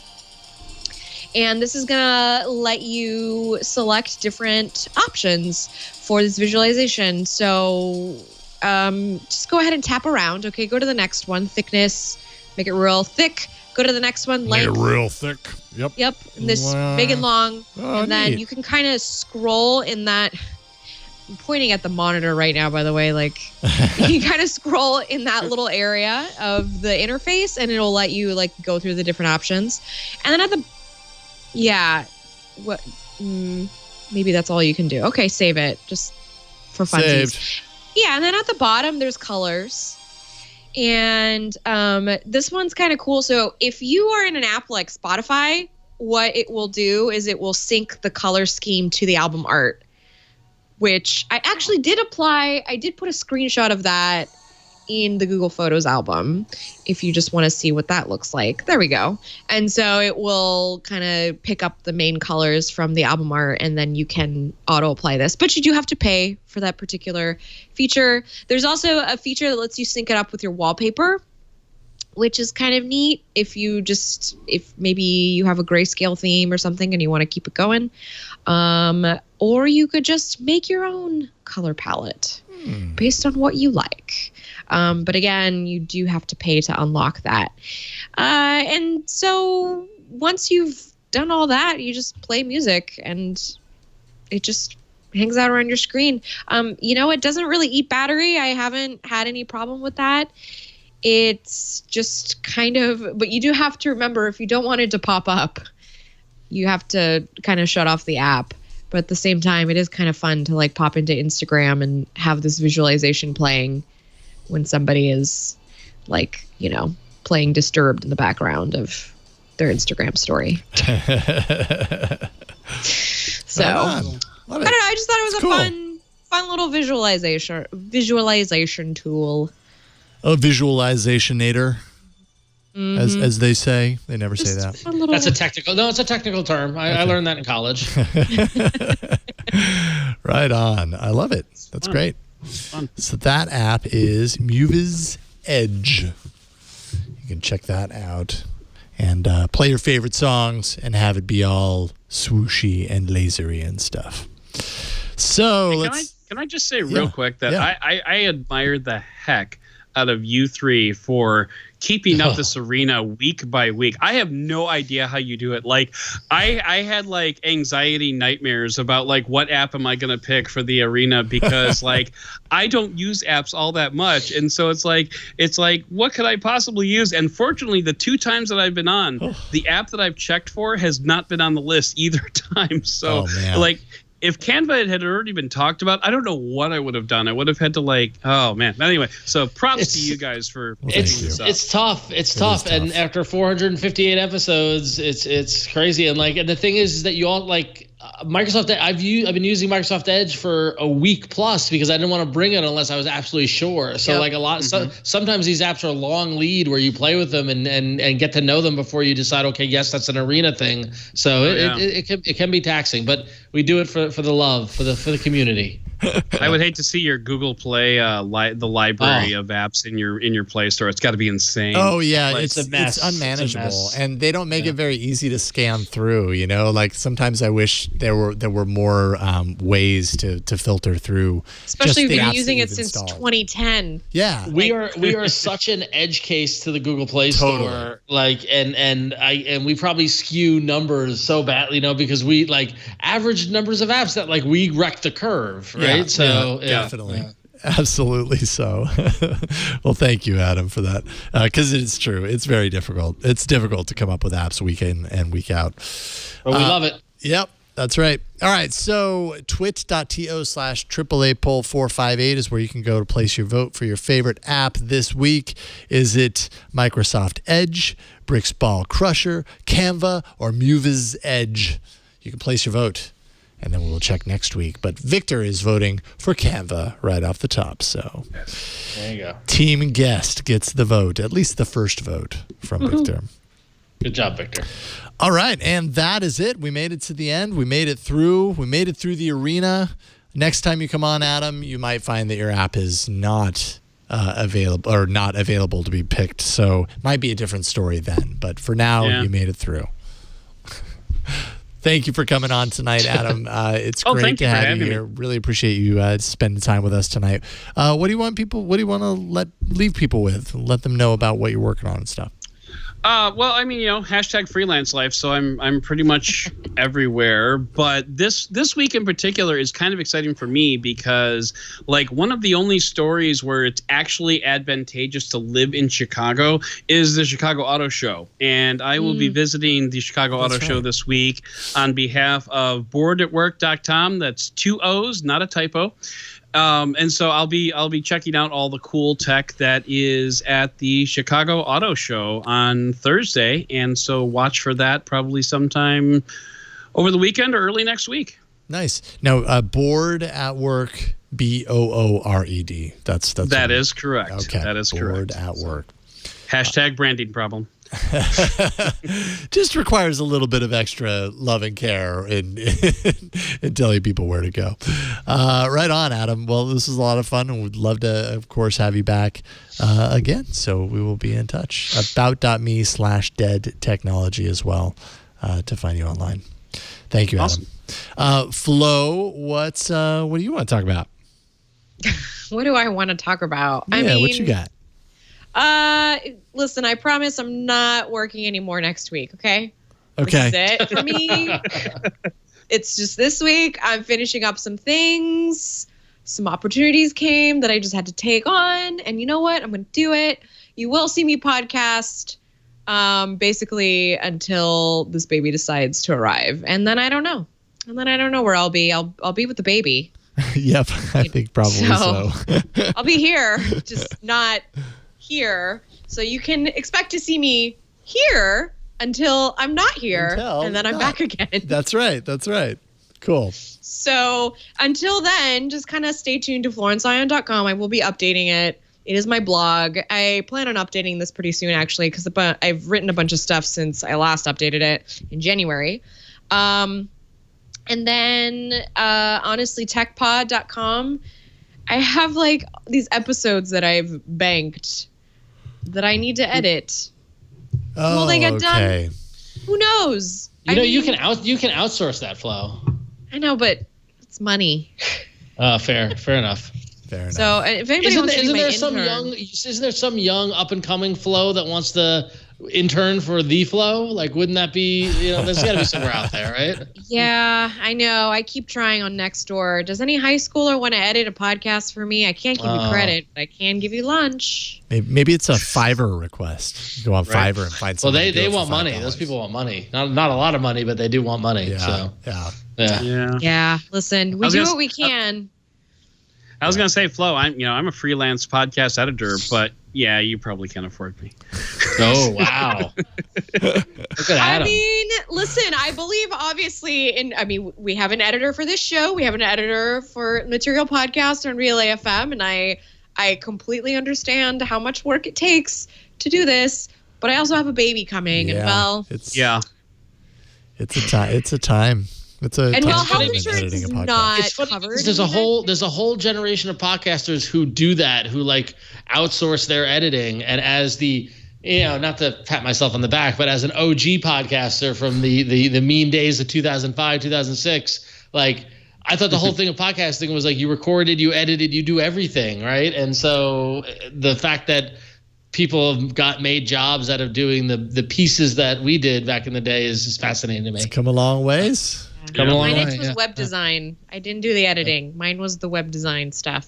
And this is going to let you select different options for this visualization. So just go ahead and tap around. Okay, go to the next one. Thickness, make it real thick. Go to the next one. Length. Make it real thick. Yep. Yep. And this big and long. Oh, and then neat. you can kind of scroll in that. I'm pointing at the monitor right now, by the way. Like, you kind of scroll in that little area of the interface, and it'll let you like go through the different options. And then at the, maybe that's all you can do. Okay, save it just for funsies. Saved. Yeah, and then at the bottom there's colors. And this one's kind of cool. So if you are in an app like Spotify, what it will do is it will sync the color scheme to the album art, which I actually did apply. I did put a screenshot of that in the Google Photos album if you just want to see what that looks like. There we go. And so it will kind of pick up the main colors from the album art, and then you can auto apply this. But you do have to pay for that particular feature. There's also a feature that lets you sync it up with your wallpaper, which is kind of neat if maybe you have a grayscale theme or something and you want to keep it going. Or you could just make your own color palette based on what you like. But again, you do have to pay to unlock that. And so once you've done all that, you just play music and it just hangs out around your screen. It doesn't really eat battery. I haven't had any problem with that. It's just kind of, but you do have to remember, if you don't want it to pop up, you have to kind of shut off the app. But at the same time, it is kind of fun to like pop into Instagram and have this visualization playing when somebody is like, playing Disturbed in the background of their Instagram story. So I don't know. I just thought it was a fun little visualization tool. A visualizationator, as they say. They never say that. That's a technical. No, it's a technical term. I learned that in college. Right on. I love it. That's great. So that app is Muviz Edge. You can check that out and play your favorite songs and have it be all swooshy and lasery and stuff. So can I just say real quick that I admire the heck out of you three for keeping up this arena week by week. I have no idea how you do it. Like I had like anxiety nightmares about like what app am I going to pick for the arena, because like I don't use apps all that much. And so it's like what could I possibly use? And fortunately, the 2 times that I've been on, the app that I've checked for has not been on the list either time. So like, if Canva had already been talked about, I don't know what I would have done. I would have had to Anyway, so props to you guys for picking this up. It's tough. It's tough. And after 458 episodes, it's crazy. And the thing is that you all like Microsoft. I've been using Microsoft Edge for a week plus because I didn't want to bring it unless I was absolutely sure. So sometimes these apps are long lead where you play with them and get to know them before you decide, okay, yes, that's an arena thing. So it can be taxing, but we do it for the love, for the community. I would hate to see your Google Play the library of apps in your Play Store. It's got to be insane. Oh yeah, it's a mess. It's unmanageable, and they don't make it very easy to scan through. Like sometimes I wish there were more ways to filter through. Especially if you've been using it since 2010. Yeah, we are such an edge case to the Google Play Store. And we probably skew numbers so badly, because we like average numbers of apps that like we wreck the curve, right? Definitely. Yeah. Absolutely so. Well, thank you, Adam, for that. Because it's true. It's very difficult. It's difficult to come up with apps week in and week out. But we love it. Yep, that's right. All right, so twit.to/AAA poll 458 is where you can go to place your vote for your favorite app this week. Is it Microsoft Edge, Bricks Ball Crusher, Canva, or Muviz Edge? You can place your vote. And then we'll check next week. But Victor is voting for Canva right off the top. So there you go. Team Guest gets the vote, at least the first vote from Victor. Good job, Victor. All right. And that is it. We made it to the end. We made it through. We made it through the arena. Next time you come on, Adam, you might find that your app is not available to be picked. So it might be a different story then. But for now, you made it through. Thank you for coming on tonight, Adam. It's great to have you here. Really appreciate you spending time with us tonight. What do you want to leave people with? Let them know about what you're working on and stuff. Well, I mean, hashtag freelance life. So I'm pretty much everywhere. But this week in particular is kind of exciting for me because, like, one of the only stories where it's actually advantageous to live in Chicago is the Chicago Auto Show. And I will be visiting the Chicago Auto Show this week on behalf of boardatwork.com. That's 2 O's, not a typo. And so I'll be checking out all the cool tech that is at the Chicago Auto Show on Thursday, and so watch for that probably sometime over the weekend or early next week. Nice. Now, Board at Work, BOORED. That is correct. Okay. That is correct. Board at Work. Hashtag branding problem. Just requires a little bit of extra love and care in telling people where to go. Right on, Adam. Well, this was a lot of fun, and we'd love to, of course, have you back again. So we will be in touch. About.me/dead technology as well to find you online. Thank you, Adam. Awesome. Flo, what do you want to talk about? What do I want to talk about? Yeah, what you got? Listen, I promise I'm not working anymore next week, okay? Okay. This is it for me. It's just this week. I'm finishing up some things. Some opportunities came that I just had to take on. And you know what? I'm going to do it. You will see me podcast basically until this baby decides to arrive. And then I don't know. And then I don't know where I'll be. I'll be with the baby. Yep, I think probably so. I'll be here, just not here. So you can expect to see me here until I'm not here, and then I'm back again. That's right. Cool. So until then, just kind of stay tuned to florenceion.com. I will be updating it. It is my blog. I plan on updating this pretty soon, actually, because I've written a bunch of stuff since I last updated it in January. And then, honestly, techpod.com. I have like these episodes that I've banked that I need to edit. Oh, will they get done? Who knows? You can outsource that, Flo. I know, but it's money. Fair enough. So if anybody wants to be my intern, isn't there some young up and coming Flo that wants to intern for the Flo? Like, wouldn't that be? There's got to be somewhere out there, right? Yeah, I know. I keep trying on Nextdoor. Does any high schooler want to edit a podcast for me? I can't give you credit, but I can give you lunch. Maybe it's a Fiverr request. You go on Fiverr and find something. Well, they want money. Those people want money. Not a lot of money, but they do want money. Yeah. Listen, we do what we can. I was gonna say, Flo, I'm a freelance podcast editor, but yeah, you probably can't afford me. Oh wow! Look at Adam. I mean, listen, I believe obviously we have an editor for this show, we have an editor for Material Podcast on Real AFM, and I completely understand how much work it takes to do this, but I also have a baby coming, and it's a time. And health insurance is not covered. There's a whole generation of podcasters who do that, who like outsource their editing. And as the, not to pat myself on the back, but as an OG podcaster from the mean days of 2005, 2006, like I thought the whole thing of podcasting was like you recorded, you edited, you do everything, right? And so the fact that people have made jobs out of doing the pieces that we did back in the day is just fascinating to me. It's come a long ways. Mine was web design. I didn't do the editing. Mine was the web design stuff.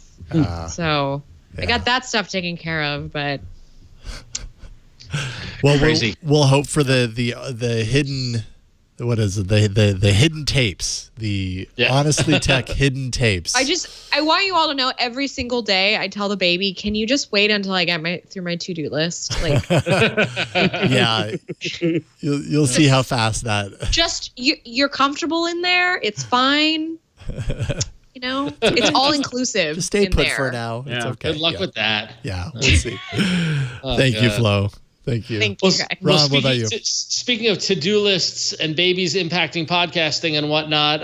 So I got that stuff taken care of, but we'll hope for the hidden. What is it? The hidden tapes. The Honestly Tech hidden tapes. I want you all to know every single day I tell the baby, can you just wait until I get through my to-do list? Like yeah. You'll see how fast that just you're comfortable in there. It's fine. It's all inclusive. Just stay put there. for now. Yeah. It's okay. Good luck with that. Yeah, we'll see. Thank you, Flo. Thank you. Thank you, guys. Ron, what about you? Speaking of to-do lists and babies impacting podcasting and whatnot,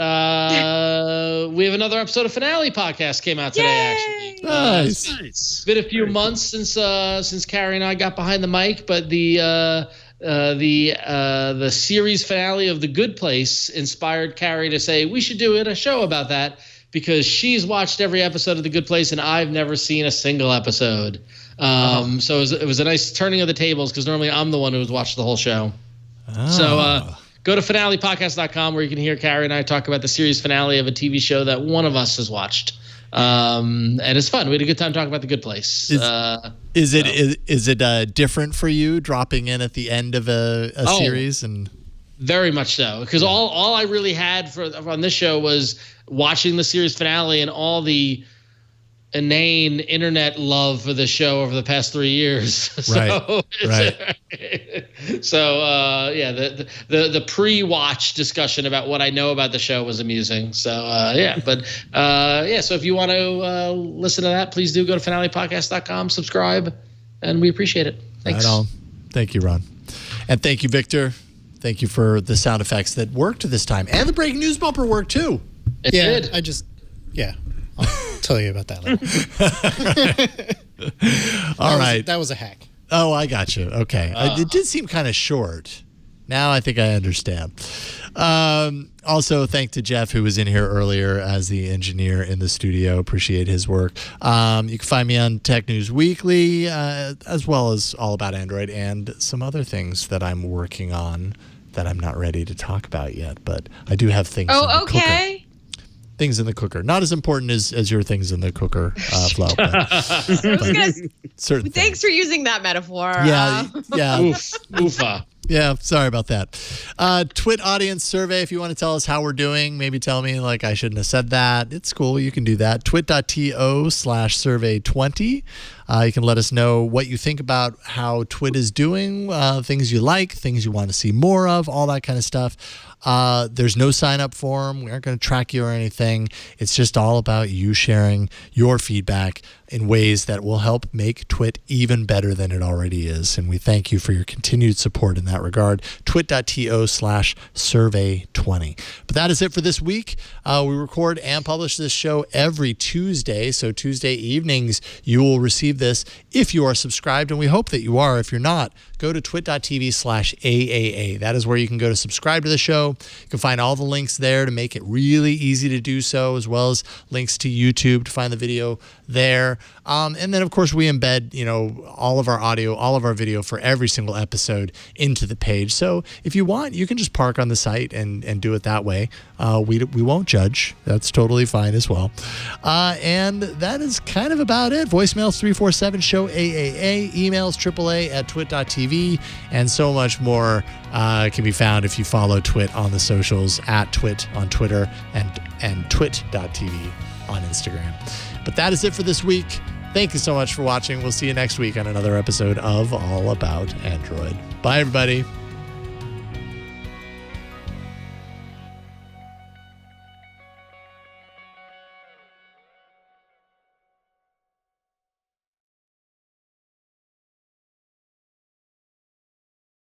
we have another episode of Finale Podcast came out today, actually. Nice. It's been a few months since Carrie and I got behind the mic, but the the series finale of The Good Place inspired Carrie to say we should do a show about that because she's watched every episode of The Good Place and I've never seen a single episode. So it was a nice turning of the tables because normally I'm the one who's watched the whole show. So go to finalepodcast.com where you can hear Carrie and I talk about the series finale of a TV show that one of us has watched. And it's fun. We had a good time talking about The Good Place. Is it different for you dropping in at the end of a series? And very much so, because all I really had on this show was watching the series finale and all the inane internet love for the show over the past 3 years. Right. So the pre-watch discussion about what I know about the show was amusing. So so if you want to listen to that, please do go to finalepodcast.com, subscribe, and we appreciate it. Thanks. Right on. Thank you, Ron. And thank you, Victor. Thank you for the sound effects that worked this time. And the breaking news bumper worked too. It did. I'll tell you about that later. All right. That was a hack. Oh, I got you. Okay. It did seem kind of short. Now I think I understand. Also, thank to Jeff, who was in here earlier as the engineer in the studio. Appreciate his work. You can find me on Tech News Weekly, as well as All About Android and some other things that I'm working on that I'm not ready to talk about yet. But I do have things in the cooker. Things in the cooker. Not as important as your things in the cooker, Flo. Thanks for using that metaphor. Yeah. Oofa. Yeah, sorry about that. Twit audience survey, if you want to tell us how we're doing, maybe tell me like I shouldn't have said that. It's cool. You can do that. twit.to/survey20. You can let us know what you think about how Twit is doing, things you like, things you want to see more of, all that kind of stuff. There's no sign-up form. We aren't going to track you or anything. It's just all about you sharing your feedback in ways that will help make Twit even better than it already is. And we thank you for your continued support in that regard. twit.to/survey20. But that is it for this week. We record and publish this show every Tuesday. So Tuesday evenings, you will receive this if you are subscribed. And we hope that you are. If you're not, go to twit.tv/AAA. That is where you can go to subscribe to the show. You can find all the links there to make it really easy to do so, as well as links to YouTube to find the video there. And then, of course, we embed, all of our audio, all of our video for every single episode into the page. So if you want, you can just park on the site and do it that way. We won't judge. That's totally fine as well. And that is kind of about it. Voicemails 347-SHOW-AAA, emails AAA@twit.tv, and so much more can be found if you follow Twit on the socials, @Twit on Twitter and twit.tv on Instagram. But that is it for this week. Thank you so much for watching. We'll see you next week on another episode of All About Android. Bye, everybody.